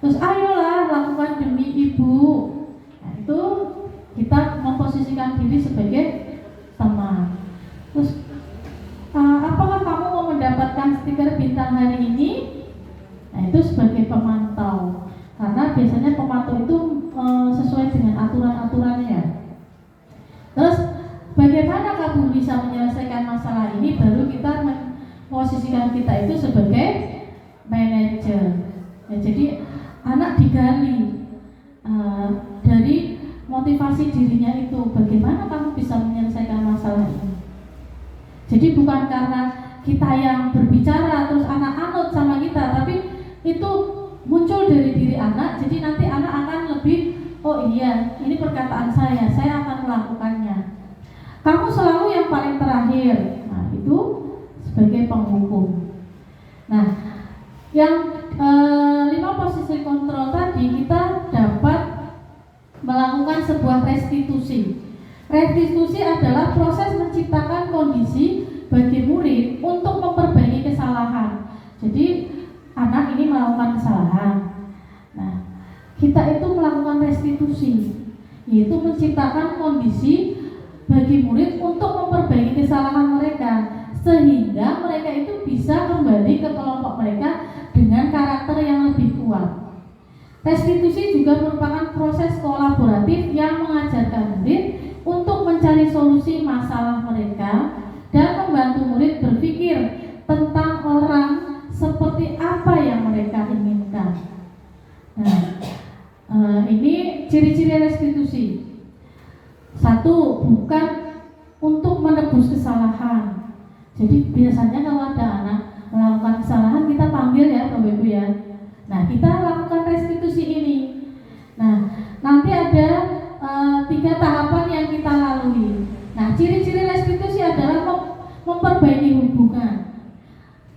Terus ayolah lakukan demi ibu. Nah, itu kita memposisikan diri sebagai teman. Terus apakah kamu mau mendapatkan stiker bintang hari ini? Nah, itu sebagai pemantau. Karena biasanya pemantau itu sesuai dengan aturan-aturannya. Terus bagaimana kamu bisa menyelesaikan masalah ini? Baru kita memposisikan kita itu sebagai manajer. Ya, jadi anak digali dari motivasi dirinya itu, bagaimana kamu bisa menyelesaikan masalah ini. Jadi bukan karena kita yang berbicara terus anak anut sama kita, tapi itu muncul dari diri anak. Jadi nanti anak akan lebih, oh iya, ini perkataan saya akan melakukannya. Kamu selalu yang paling terakhir. Nah, itu sebagai penghukum. Nah, yang 5 posisi kontrol tadi kita dapat melakukan sebuah restitusi. Restitusi adalah proses menciptakan kondisi bagi murid untuk memperbaiki kesalahan. Jadi anak ini melakukan kesalahan. Nah, kita itu melakukan restitusi, yaitu menciptakan kondisi bagi murid untuk memperbaiki kesalahan mereka, sehingga mereka itu bisa kembali ke kelompok mereka dengan karakter yang lebih kuat. Restitusi juga merupakan proses kolaboratif yang mengajarkan murid untuk mencari solusi masalah mereka dan membantu murid berpikir tentang orang seperti apa yang mereka inginkan. Nah, ini ciri-ciri restitusi. Satu, bukan untuk menebus kesalahan. Jadi biasanya kalau ada anak melakukan kesalahan, kita panggil ya Bapak Ibu ya. Nah, kita lakukan restitusi ini. Nah, nanti ada 3 tahapan yang kita lalui. Nah, ciri-ciri restitusi adalah memperbaiki hubungan,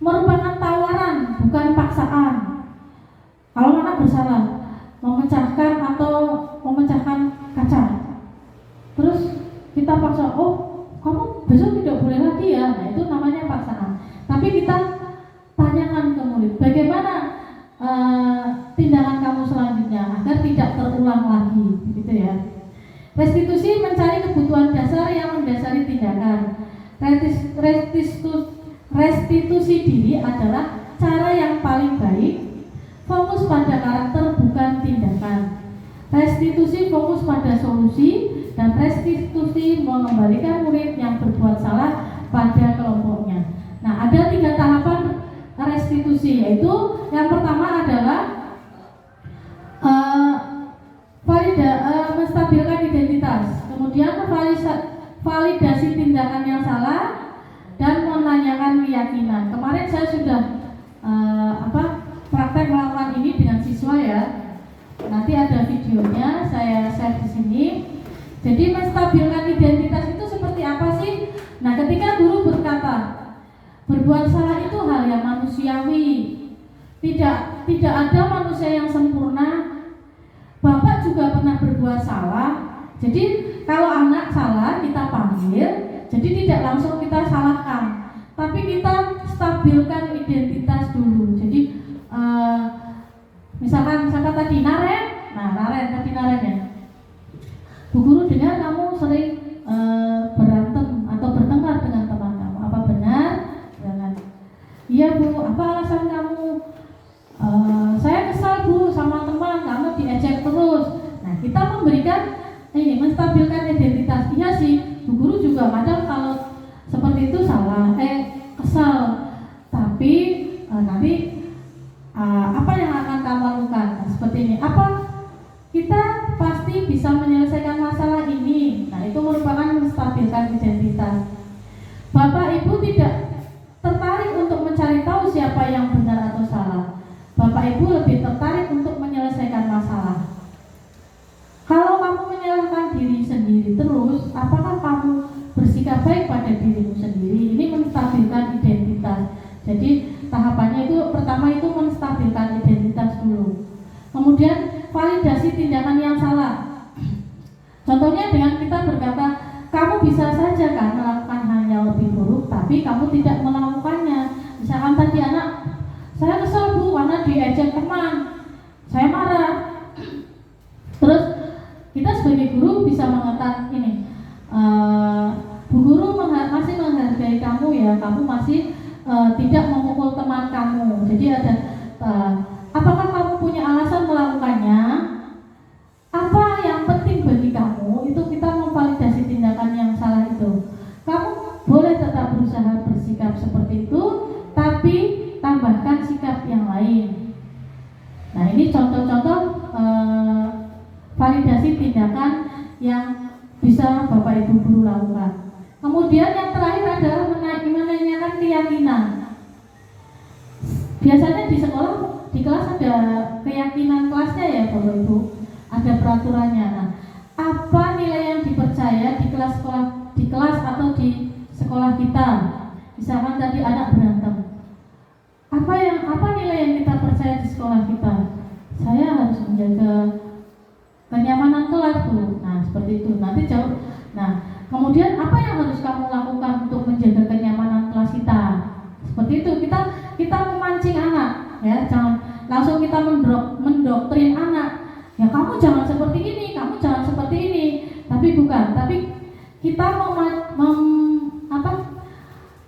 merupakan tawaran bukan paksaan. Kalau anak bersalah, memecahkan kaca, terus kita paksa, oh kamu besok tidak boleh lagi ya. Nah, itu namanya paksaan. Tapi kita tanyakan ke murid, bagaimana tindakan kamu selanjutnya agar tidak terulang lagi, gitu ya. Restitusi mencari kebutuhan dasar yang mendasari tindakan. Restitusi diri adalah cara yang paling baik, fokus pada karakter bukan tindakan. Restitusi fokus pada solusi, dan restitusi mengembalikan murid yang berbuat salah pada kelompoknya. Nah, ada 3 tahapan restitusi, yaitu yang pertama adalah menstabilkan identitas, kemudian validasi tindakan yang salah, dan menanyakan keyakinan. Kemarin saya sudah praktek melakukan ini dengan siswa ya. Nanti ada videonya saya share di sini. Jadi menstabilkan identitas itu seperti apa sih? Nah, ketika guru berkata berbuat salah itu hal yang manusiawi, tidak ada manusia yang sempurna. Bapak juga pernah berbuat salah. Jadi kalau anak salah kita panggil, jadi tidak langsung kita salahkan, tapi kita stabilkan identitas dulu. Jadi misalkan tadi Naren, tadi Naren ya, Bu Guru dengar kamu sering berantem atau bertengkar dengan teman kamu, apa benar? Jangan. Iya Bu, apa alasan kamu? Saya kesal Bu sama teman, kamu diejek terus. Nah, kita memberikan ini, menstabilkan identitas. Iya sih, Bu Guru juga kadang kalau seperti itu salah, kesal. Tapi nanti apa yang akan kamu lakukan? Nah, seperti ini. Apa kita pasti bisa menyelesaikan masalah ini? Nah, itu merupakan menstabilkan identitas. Bapak Ibu tidak tertarik untuk mencari tahu siapa yang benar atau salah. Bapak Ibu lebih tertarik untuk menyelesaikan masalah. Kalau kamu menyalahkan diri sendiri terus, apakah kamu bersikap baik pada dirimu sendiri? Ini menstabilkan identitas. Jadi tahapannya itu pertama itu menstabilkan identitas dulu. Kemudian validasi tindakan yang salah. Contohnya dengan kita berkata, kamu bisa saja kan melakukan hal yang lebih buruk, tapi kamu tidak melakukannya. Misalkan tadi anak, saya kesal Bu karena diejek teman, saya marah. Terus kita sebagai guru bisa mengatakan ini, Bu Guru masih menghargai kamu ya, kamu masih tidak memukul teman kamu. Jadi ada apakah kamu punya alasan melakukannya? Apa yang penting bagi kamu? Itu kita memvalidasi tindakan yang salah itu. Kamu boleh tetap berusaha bersikap seperti itu, tapi tambahkan sikap yang lain. Nah, ini contoh-contoh validasi tindakan yang bisa Bapak Ibu guru lakukan. Kemudian yang terakhir adalah menanyakan keyakinan. Biasanya di sekolah, di kelas ada keyakinan kelasnya ya Bapak Ibu, ada peraturannya. Nah, apa nilai yang dipercaya di kelas atau di sekolah kita? Misalkan tadi anak berantem, apa nilai yang kita percaya di sekolah kita? Saya harus menjaga kenyamanan kelas Bu. Nah, seperti itu. Nanti jawab. Nah, kemudian apa yang harus kamu lakukan untuk menjaga kenyamanan seperti itu. Kita memancing anak, ya, jangan langsung kita mendoktrin anak. Ya kamu jangan seperti ini, kamu jangan seperti ini. Tapi bukan, tapi kita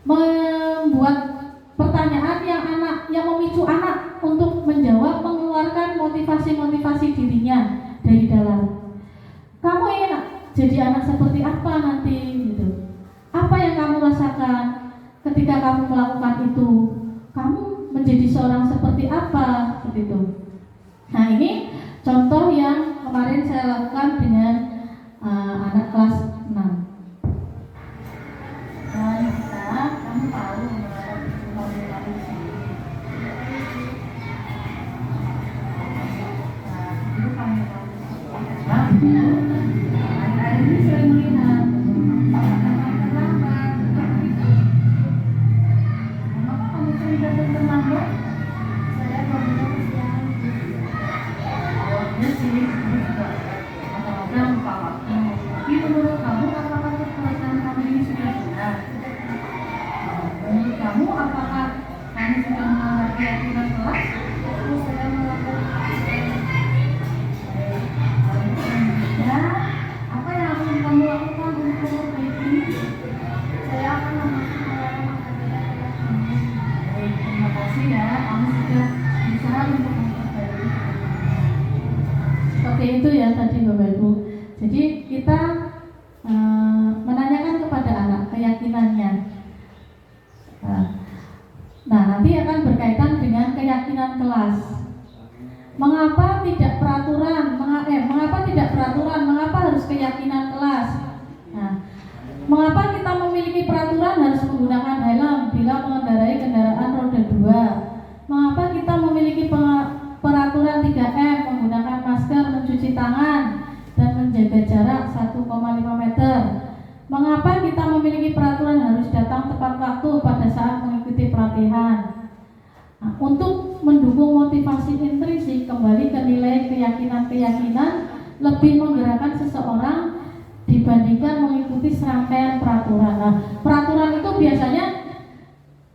membuat pertanyaan yang memicu anak untuk menjawab, mengeluarkan motivasi-motivasi dirinya dari dalam. Kamu ingin jadi anak seperti apa nanti gitu? Apa yang kamu rasakan ketika kamu melakukan itu? Kamu menjadi seorang seperti apa begitu? Nah, ini contoh yang kemarin saya lakukan dengan anak kelas 6. Dan kamu tahu ini sering melihat terlambat. Mengapa kamu sering datang terlambat? Saya baru siang. Ya sih, kadang-kadang lupa waktu. Tapi menurut kamu apakah kepuasan kamu ini sudah benar? Menurut kamu apakah kamu sudah mengerti aturan kelas? Terus saya melakukan apa yang akan kamu lakukan untuk memperbaiki? Saya akan memastikan baik, terima kasih ya, kamu sudah berusaha untuk memperbaiki. Seperti itu ya tadi Bapak Ibu. Jadi kita menanyakan kepada anak keyakinannya. Nah, nanti akan berkaitan dengan keyakinan kelas. Mengapa tidak peraturan? Mengapa harus keyakinan kelas? Nah, mengapa kita memiliki peraturan harus menggunakan helm bila mengendarai kendaraan roda 2? Mengapa kita memiliki peraturan 3M menggunakan masker, mencuci tangan, dan menjaga jarak 1,5 meter? Mengapa kita memiliki peraturan harus datang tepat waktu pada saat mengikuti pelatihan? Nah, untuk mendukung motivasi intrinsik, kembali ke nilai keyakinan-keyakinan lebih menggerakkan seseorang dibandingkan mengikuti serangkaian peraturan. Nah, peraturan itu biasanya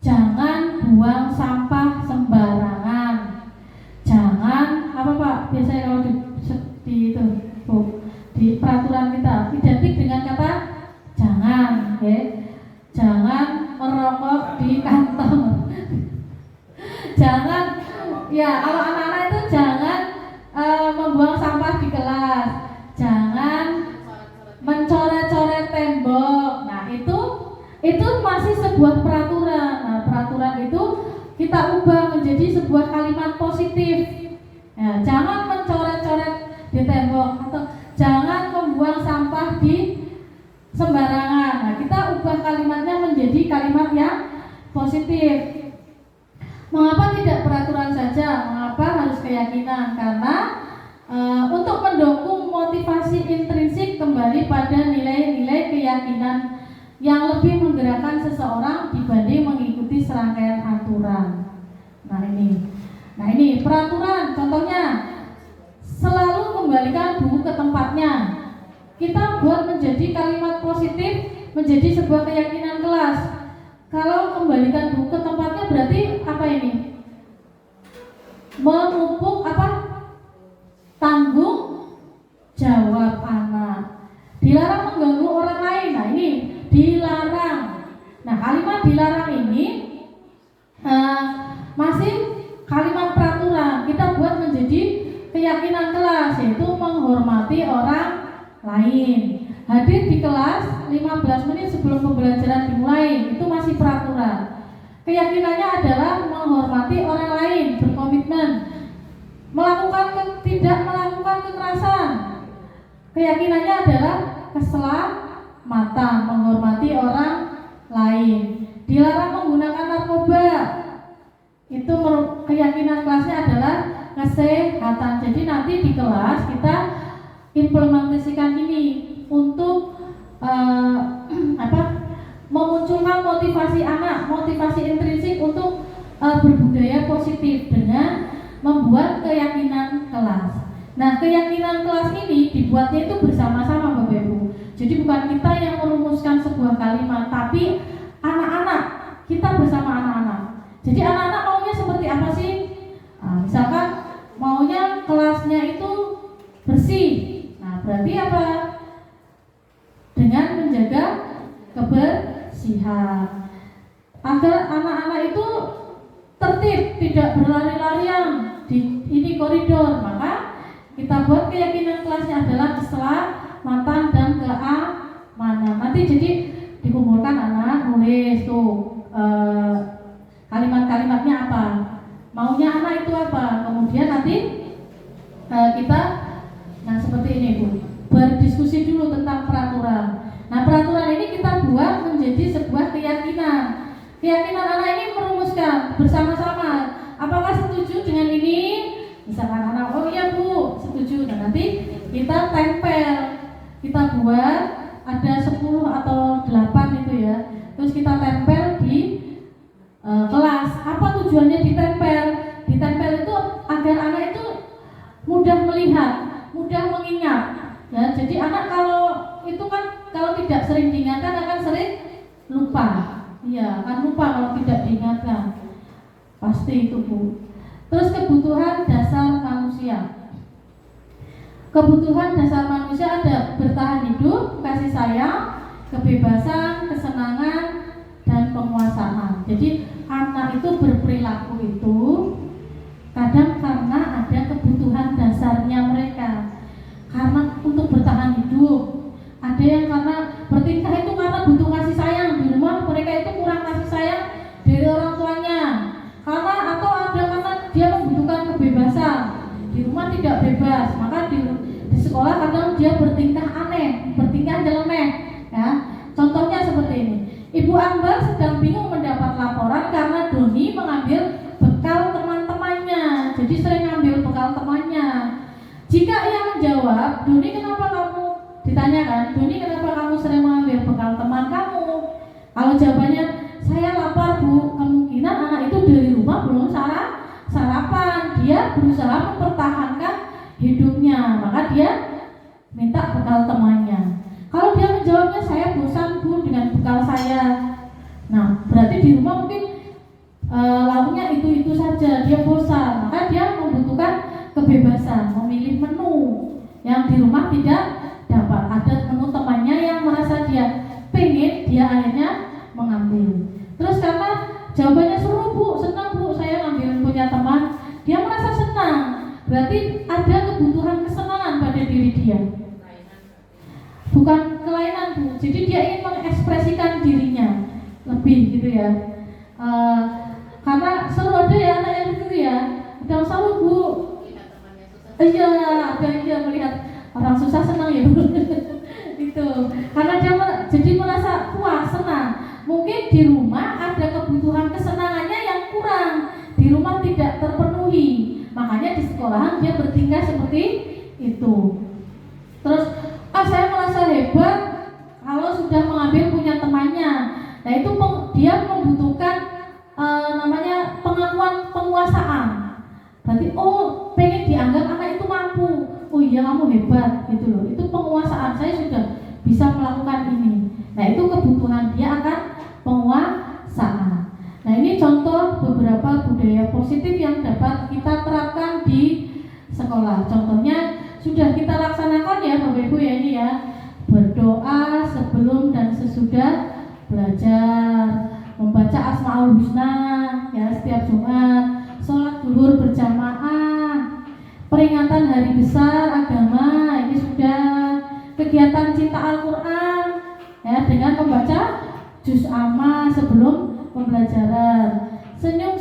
jangan buang sampah sembarangan. Jangan apa Pak? Biasanya kalau di peraturan kita identik dengan kata jangan, ya. Jangan merokok di kantor. Jangan, ya kalau anak-anak itu jangan membuang sampah di kelas, jangan mencoret-coret tembok. Nah itu masih sebuah peraturan. Nah, peraturan itu kita ubah menjadi sebuah kalimat positif. Ya, jangan mencoret-coret di tembok atau jangan membuang sampah di sembarangan. Nah, kita ubah kalimatnya menjadi kalimat yang positif. Mengapa tidak peraturan saja? Mengapa harus keyakinan? Karena untuk mendukung motivasi intrinsik kembali pada nilai-nilai keyakinan yang lebih menggerakkan seseorang dibanding mengikuti serangkaian aturan. Nah ini peraturan. Contohnya selalu kembalikan buku ke tempatnya. Kita buat menjadi kalimat positif, menjadi sebuah keyakinan kelas. Kalau kembalikan buku ke tempatnya berarti apa ini? Memupuk apa? Tanggung jawab anak. Dilarang mengganggu orang lain. Nah ini dilarang. Nah kalimat dilarang ini masih kalimat peraturan. Kita buat menjadi keyakinan kelas, yaitu menghormati orang lain. Hadir di kelas 15 menit sebelum pembelajaran dimulai, itu masih peraturan. Keyakinannya adalah menghormati orang lain, berkomitmen, tidak melakukan kekerasan. Keyakinannya adalah keselamatan, menghormati orang lain. Dilarang menggunakan narkoba. Itu keyakinan kelasnya adalah kesehatan. Jadi nanti di kelas kita implementasikan ini untuk memunculkan motivasi anak, motivasi intrinsik untuk berbudaya positif dengan membuat keyakinan kelas. Nah, keyakinan kelas ini dibuatnya itu bersama-sama Bapak Ibu. Jadi bukan kita yang merumuskan sebuah kalimat, tapi anak-anak, kita bersama anak-anak. agar anak-anak itu tertib, tidak berlari-larian di ini koridor. Maka kita buat keyakinan kelasnya adalah keselamatan dan keamanan. Nanti jadi dikumpulkan anak nulis tuh kalimat-kalimatnya apa, maunya anak itu apa. Kemudian nanti kita seperti ini Bu, berdiskusi dulu tentang peraturan. Nah, peraturan ini kita buat menjadi sebuah keyakinan. Keyakinan anak ini merumuskan bersama-sama. Apakah setuju dengan ini? Misalkan anak, oh iya Bu, setuju. Nah, nanti kita tempel. Kita buat ada 10 atau 8 itu ya. Terus kita tempel di kelas. Apa tujuannya ditempel? Ditempel itu agar anak itu mudah melihat, mudah mengingat. Ya, jadi anak kalau itu kan kalau tidak sering diingatkan akan sering lupa. Iya, akan lupa kalau tidak diingatkan. Pasti itu Bu. Terus kebutuhan dasar manusia. Kebutuhan dasar manusia ada bertahan hidup, kasih sayang, kebebasan, kesenangan, dan penguasaan. Jadi anak itu berperilaku itu kadang karena ada kebutuhan dasarnya mereka. Karena untuk bertahan hidup. Ada yang karena bertingkah itu karena butuh kasih sayang. Di rumah mereka itu kurang kasih sayang dari orang tuanya. Karena atau ada karena dia membutuhkan kebebasan. Di rumah tidak bebas, maka di sekolah kadang dia bertingkah aneh, bertingkah nyeleneh. Ya, contohnya seperti ini. Ibu Ambar sedang bingung mendapat laporan karena Doni mengambil bekal teman-temannya. Jadi sering ngambil bekal temannya. Jika ia menjawab, Doni kenapa kamu ditanyakan, Doni kenapa kamu sering mengambil bekal teman kamu? Kalau jawabannya saya lapar Bu, kemungkinan anak itu dari rumah belum sarapan. Dia berusaha mempertahankan hidupnya, maka dia minta bekal temannya. Kalau dia menjawabnya saya bosan Bu dengan bekal saya, nah berarti di rumah mungkin lauknya itu saja, dia bosan, maka dia membutuhkan kebebasan memilih menu yang di rumah tidak dapat. Ada menu temannya yang merasa dia pengen, dia akhirnya mengambil. Terus karena jawabannya seru Bu, senang Bu, saya ngambil punya teman, dia merasa senang. Berarti ada kebutuhan kesenangan pada diri dia, bukan kelainan Bu. Jadi dia ingin mengekspresikan dirinya lebih gitu ya. Karena seru, ada ya anak yang gitu ya, udah seru Bu. Iya, ada yang melihat orang susah senang ya Bu. Itu karena dia jadi merasa puas, senang. Mungkin di rumah ada kebutuhan kesenangannya yang kurang, di rumah tidak terpenuhi, makanya di sekolahan dia bertingkah seperti itu. Terus saya merasa hebat kalau sudah mengambil punya temannya. Nah itu dia membutuhkan namanya pengakuan penguasaan. Berarti pengen dianggap anak itu mampu. Oh iya kamu hebat gitu loh. Itu penguasaan, saya sudah bisa melakukan ini. Nah itu kebutuhan dia akan penguasaan. Nah ini contoh beberapa budaya positif yang dapat kita terapkan di sekolah. Contohnya sudah kita laksanakan ya Bapak Ibu ya, ini ya. Berdoa sebelum dan sesudah belajar, membaca Asmaul Husna ya setiap Jumat, sholat zuhur berjamaah, peringatan hari besar agama, ini sudah. Kegiatan cinta Al-Quran ya dengan membaca juz amma sebelum pembelajaran, senyum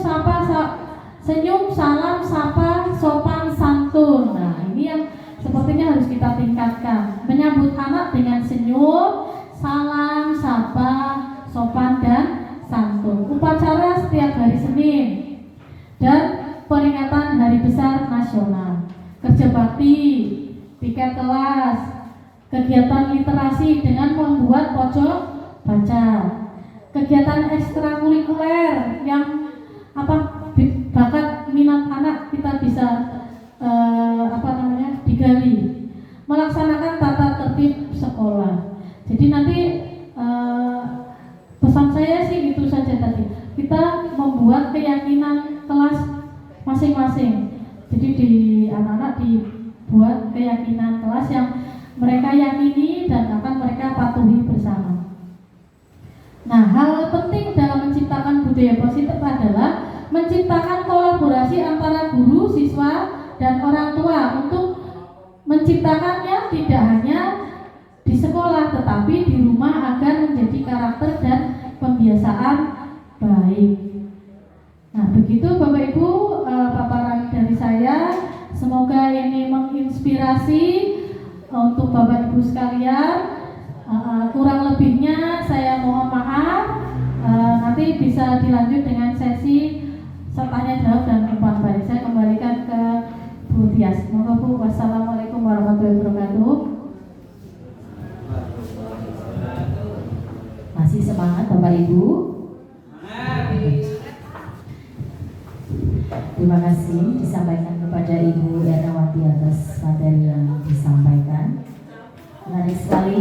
salam sapa sopan santun. Nah ini yang sepertinya harus kita tingkatkan, menyambut anak dengan senyum, salam, sapa, sopan dan santun. Upacara setiap hari Senin dan peringatan hari besar nasional, kerja bakti, piket kelas, kegiatan literasi dengan membuat pojok baca, kegiatan ekstrakurikuler yang bakat minat anak kita bisa digali, melaksanakan tata tertib sekolah. Jadi nanti pesan saya sih gitu saja tadi, kita membuat keyakinan kelas masing-masing. Jadi di anak-anak dibuat keyakinan kelas yang mereka yakini dan akan mereka patuhi bersama. Nah, hal penting dalam menciptakan budaya positif adalah menciptakan kolaborasi antara guru, siswa, dan orang tua untuk menciptakannya tidak hanya di sekolah tetapi di rumah agar menjadi karakter dan pembiasaan baik. Nah, begitu Bapak Ibu paparan dari saya. Semoga ini menginspirasi untuk Bapak Ibu sekalian. Kurang lebihnya saya mohon maaf. Nanti bisa dilanjut dengan sesi tanya jawab dan umpan balik. Saya kembalikan ke Bu Tias. Monggo Bu. Wassalamualaikum warahmatullahi wabarakatuh. Masih semangat Bapak Ibu? Terima kasih disampaikan kepada Ibu Ernawati atas materi yang disampaikan. Menarik sekali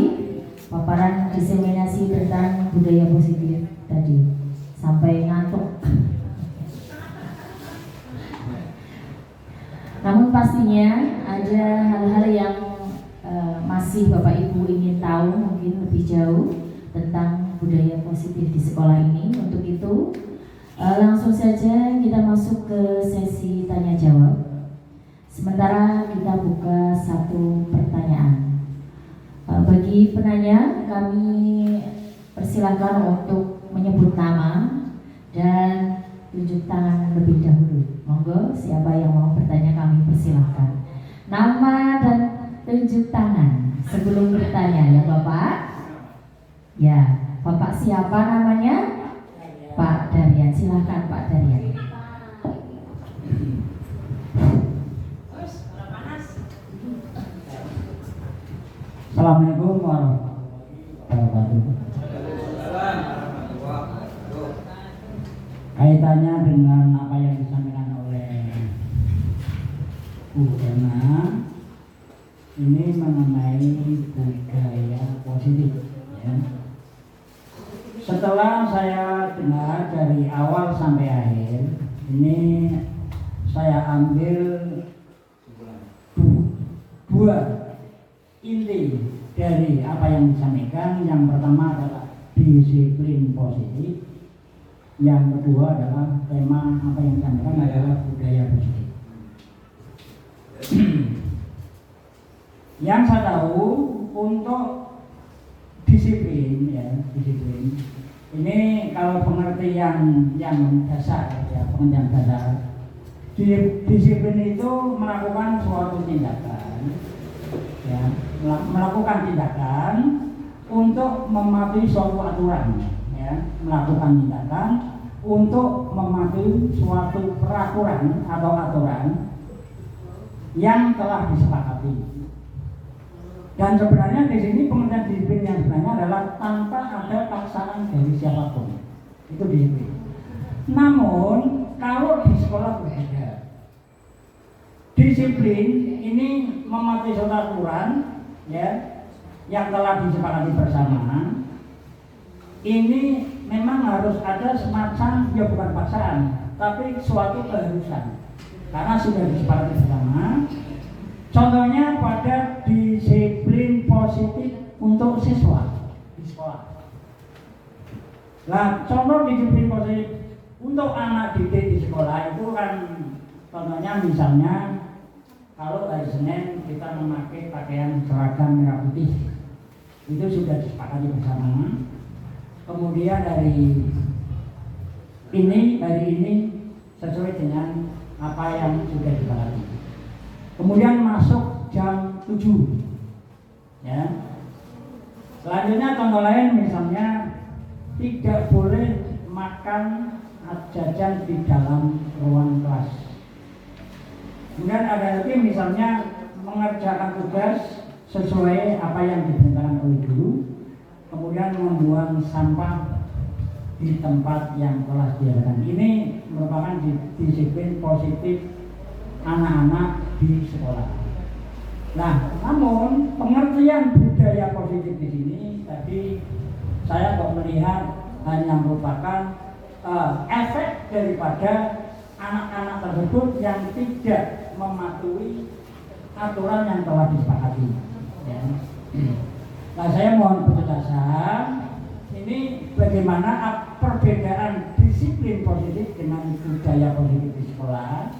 paparan diseminasi tentang budaya positif tadi sampai ngantuk. Namun pastinya ada hal-hal yang masih Bapak Ibu ingin tahu mungkin lebih jauh tentang budaya positif di sekolah ini. Untuk itu langsung saja kita masuk ke sesi tanya jawab. Sementara kita buka satu pertanyaan. Bagi penanya kami persilakan untuk menyebut nama dan tunjuk tangan lebih dahulu. Monggo siapa yang mau bertanya kami persilakan. Nama dan tunjuk tangan sebelum bertanya ya Bapak. Ya, Bapak siapa namanya? Pak Daryan, silakan Pak Daryan. Assalamualaikum warahmatullahi wabarakatuh. Kaitannya dengan apa yang disampaikan oleh Bu Erna, ini mengenai budaya positif. Ya. Setelah saya dengar dari awal sampai akhir, ini saya ambil dua inti dari apa yang disampaikan. Yang pertama adalah disiplin positif, yang kedua adalah tema apa yang disampaikan adalah budaya positif. Yang saya tahu untuk disiplin, ya disiplin ini kalau pengertian yang dasar, ya pengertian dasar, disiplin itu melakukan suatu tindakan, ya melakukan tindakan untuk mematuhi suatu aturan, ya melakukan tindakan untuk mematuhi suatu peraturan atau aturan yang telah disepakati. Dan sebenarnya di sini pengertian disiplin yang sebenarnya adalah tanpa ada paksaan dari siapapun. Itu disiplin. Namun kalau di sekolah berbeda. Disiplin ini mematuhi suatu aturan, ya, yang telah disepakati bersama. Ini memang harus ada semacam, ya bukan paksaan, tapi suatu keharusan. Karena sudah disepakati bersama. Contohnya pada disiplin positif untuk siswa di sekolah. Nah, contoh disiplin positif untuk anak didik di sekolah itu kan contohnya misalnya kalau hari Senin kita memakai pakaian seragam merah putih, itu sudah disepakati bersama. Kemudian hari ini sesuai dengan apa yang sudah disepakati. Kemudian masuk jam 7, ya. Selanjutnya contoh lain misalnya tidak boleh makan jajan di dalam ruang kelas. Kemudian ada lagi misalnya mengerjakan tugas sesuai apa yang diperintahkan oleh guru. Kemudian membuang sampah di tempat yang telah diadakan. Ini merupakan disiplin positif anak-anak di sekolah. Nah, namun pengertian budaya positif di sini tadi saya kok melihat hanya merupakan efek daripada anak-anak tersebut yang tidak mematuhi aturan yang telah disepakati. Ya. Nah, saya mohon penjelasan ini bagaimana perbedaan disiplin budaya positif di sekolah.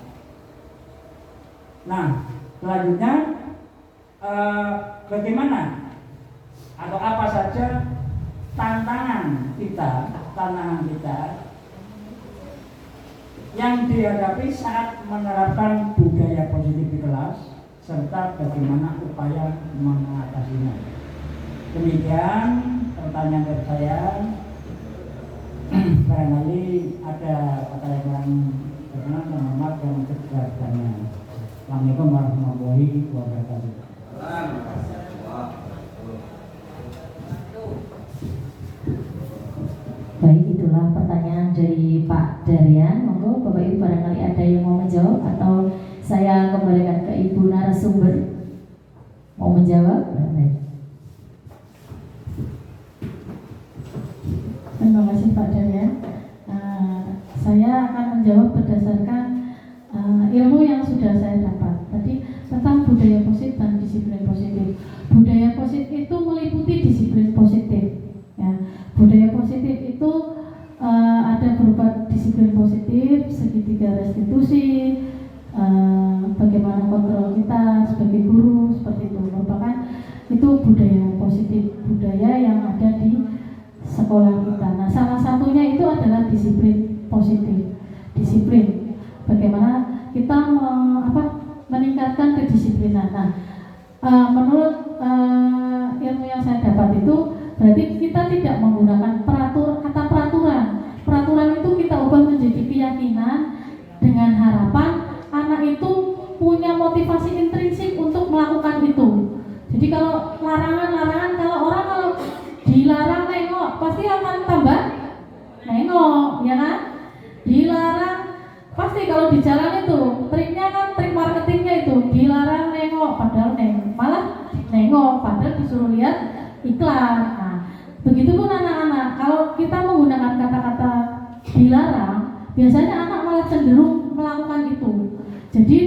Nah, selanjutnya bagaimana atau apa saja tantangan kita yang dihadapi saat menerapkan budaya positif di kelas, serta bagaimana upaya mengatasinya. Demikian pertanyaan dari saya. Barangkali ada pertanyaan berkenan dan hormat yang segera bertanya. Assalamualaikum warahmatullahi wabarakatuh. Baik, itulah pertanyaan dari Pak Darian. Monggo Bapak Ibu barangkali ada yang mau menjawab atau saya kembalikan ke Ibu narasumber mau menjawab. Baik. Terima kasih Pak Darian. Saya akan menjawab berdasarkan ilmu yang sudah saya dapat tadi tentang budaya positif dan disiplin positif. Budaya positif itu meliputi disiplin positif. Ya, budaya positif itu ada berupa disiplin positif, segitiga restitusi, bagaimana kontrol kita sebagai guru, seperti itu. Merupakan itu budaya positif, budaya yang ada di sekolah kita. Nah, salah satunya itu adalah disiplin positif. Disiplin, bagaimana kita meningkatkan kedisiplinan. Nah, menurut ilmu yang saya dapat itu berarti kita tidak menggunakan kata peraturan. Peraturan itu kita ubah menjadi keyakinan dengan harapan anak itu punya motivasi intrinsik untuk melakukan itu. Jadi kalau larangan, kalau dilarang nengok, pasti akan tambah nengok, ya kan? Dilarang, pasti kalau di jalan itu, triknya kan trik marketingnya itu, dilarang nengok, padahal malah nengok, padahal disuruh lihat iklan. Nah, begitupun anak-anak, kalau kita menggunakan kata-kata dilarang, biasanya anak malah cenderung melakukan itu. Jadi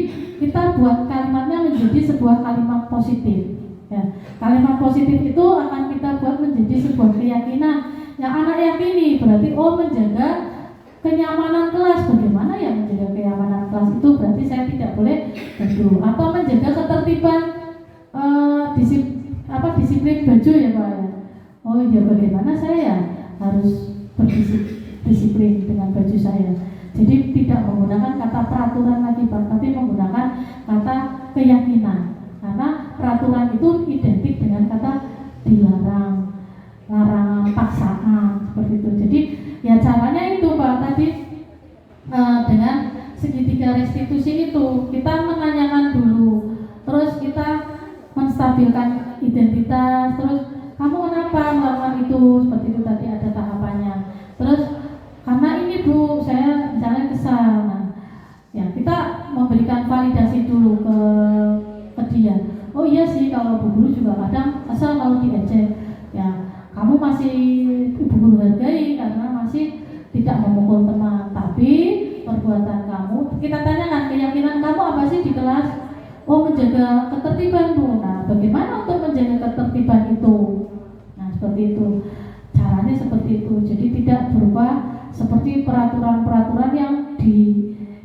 kita buat kalimatnya menjadi sebuah kalimat positif. Ya, kalimat positif itu akan kita buat menjadi sebuah keyakinan yang anak yakini. Berarti menjaga kenyamanan kelas. Bagaimana ya menjaga kenyamanan kelas itu? Berarti saya tidak boleh duduk atau menjaga ketertiban disiplin baju ya Pak ya. Oh ya, bagaimana saya harus berdisiplin dengan baju saya. Jadi tidak menggunakan kata peraturan lagi Pak, tapi menggunakan kata keyakinan. Karena peraturan itu identik dengan kata dilarang, larangan, paksaan, seperti itu. Jadi ya caranya itu Pak tadi dengan segitiga restitusi itu kita menanyakan dulu, terus kita menstabilkan identitas, terus kamu kenapa melakukan itu, seperti itu tadi ada tahapannya. Terus karena ini Bu, saya misalnya kesal, nah, ya kita memberikan validasi dulu ke dia. Oh iya sih, kalau Bu Guru juga kadang kesal kalau diejek. Ya, kamu masih Ibu Guru hargai karena masih tidak memukul teman, tapi perbuatan kamu, kita tanyakan keyakinan kamu apa sih di kelas? Oh, menjaga ketertiban Bu. Nah, bagaimana untuk menjaga ketertiban itu? Nah, seperti itu. Caranya seperti itu. Jadi tidak berubah seperti peraturan-peraturan yang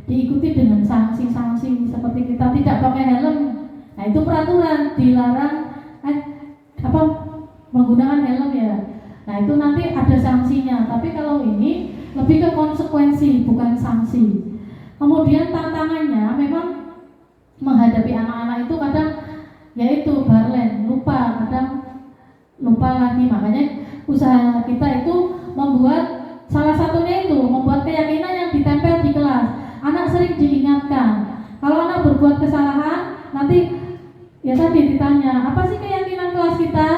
diikuti dengan sanksi-sanksi seperti kita tidak pakai helm. Nah, itu peraturan dilarang menggunakan helm ya. Nah, itu nanti ada sanksinya. Tapi kalau ini lebih ke konsekuensi bukan sanksi. Kemudian tantangannya memang menghadapi anak-anak itu kadang yaitu barlen, kadang lupa lagi. Makanya usaha kita itu membuat salah satunya itu membuat keyakinan yang ditempel di kelas. Anak sering diingatkan. Kalau anak berbuat kesalahan, nanti ya tadi ditanya, apa sih keyakinan kelas kita?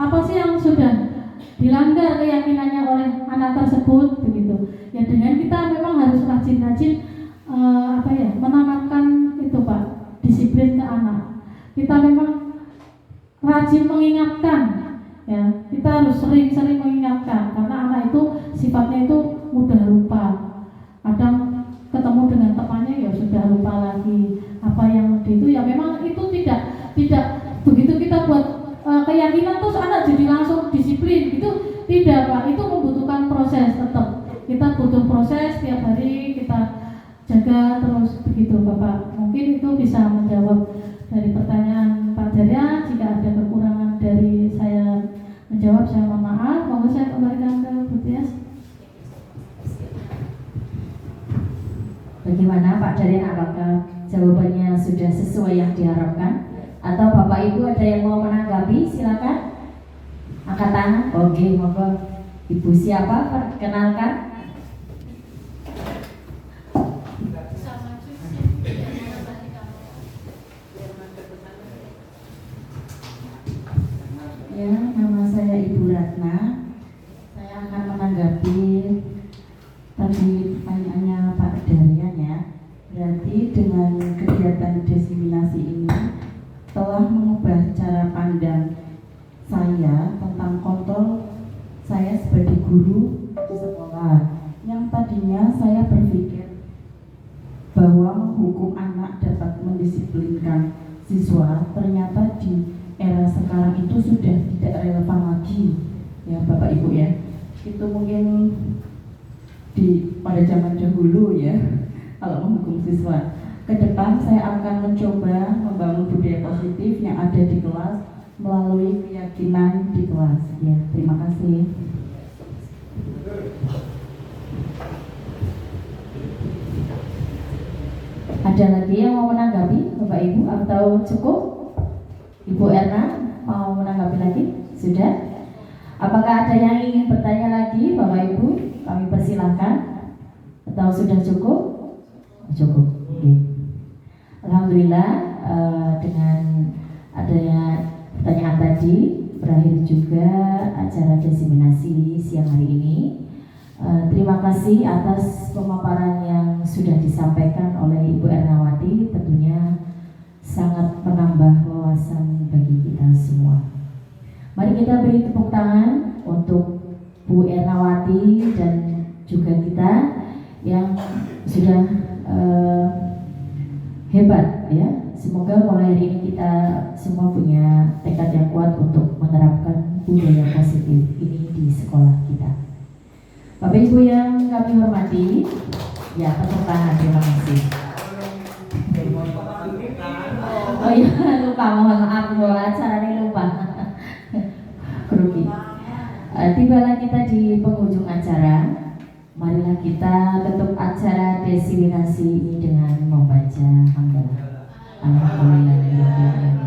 Apa sih yang sudah dilanggar keyakinannya oleh anak tersebut, begitu. Ya dengan kita memang harus rajin-rajin menanamkan itu Pak, disiplin ke anak. Kita memang rajin mengingatkan. Ya, kita harus sering-sering mengingatkan karena anak itu sifatnya itu mudah lupa. Kadang ketemu dengan temannya ya sudah lupa lagi apa yang itu ya memang itu tidak begitu kita buat keyakinan terus anak jadi langsung disiplin gitu tidak Pak, itu membutuhkan proses tetap. Kita butuh proses tiap hari kita jaga terus begitu Bapak. Mungkin itu bisa menjawab dari pertanyaan Pak Darya. Jika ada kekurangan dari saya menjawab, saya mohon maaf. Monggo saya kembalikan ke Bu Tias. Bagaimana Pak Daryan, apakah jawabannya sudah sesuai yang diharapkan? Atau Bapak Ibu ada yang mau menanggapi? Silakan. Angkat tangan. Oke, monggo. Ibu siapa? Perkenalkan. Ya, nama saya Ibu Ratna. Saya akan menanggapi tadi pertanyaannya Pak Daryan ya. Berarti dengan kegiatan diseminasi ini telah mengubah cara pandang saya tentang kontrol saya sebagai guru di sekolah. Yang tadinya saya berpikir bahwa menghukum anak dapat mendisiplinkan siswa, ternyata di era sekarang itu sudah tidak relevan lagi ya Bapak Ibu ya. Itu mungkin pada zaman dahulu ya, kalau menghukum siswa. Ke depan saya akan mencoba membangun budaya positif yang ada di kelas melalui keyakinan di kelas ya. Terima kasih. Ada lagi yang mau menanggapi Bapak Ibu atau cukup? Ibu Erna mau menanggapi lagi? Sudah? Apakah ada yang ingin bertanya lagi Bapak Ibu? Kami persilahkan. Atau sudah cukup? Cukup. Oke. Alhamdulillah dengan adanya pertanyaan tadi berakhir juga acara diseminasi siang hari ini. Terima kasih atas pemaparan yang sudah disampaikan oleh Ibu Ernawati, tentunya sangat menambah wawasan bagi kita semua. Mari kita beri tepuk tangan untuk Bu Ernawati dan juga kita yang sudah hebat ya. Semoga mulai hari ini kita semua punya tekad yang kuat untuk menerapkan budaya positif ini di sekolah kita. Bapak Ibu yang kami hormati, ya tepuk tangan, terima kasih. Oh iya, lupa, mohon maaf, bahwa acara ini lupa. Grogi. Tibalah kita di penghujung acara. Marilah kita tutup acara diseminasi ini dengan membaca hamdalah. Alhamdulillah.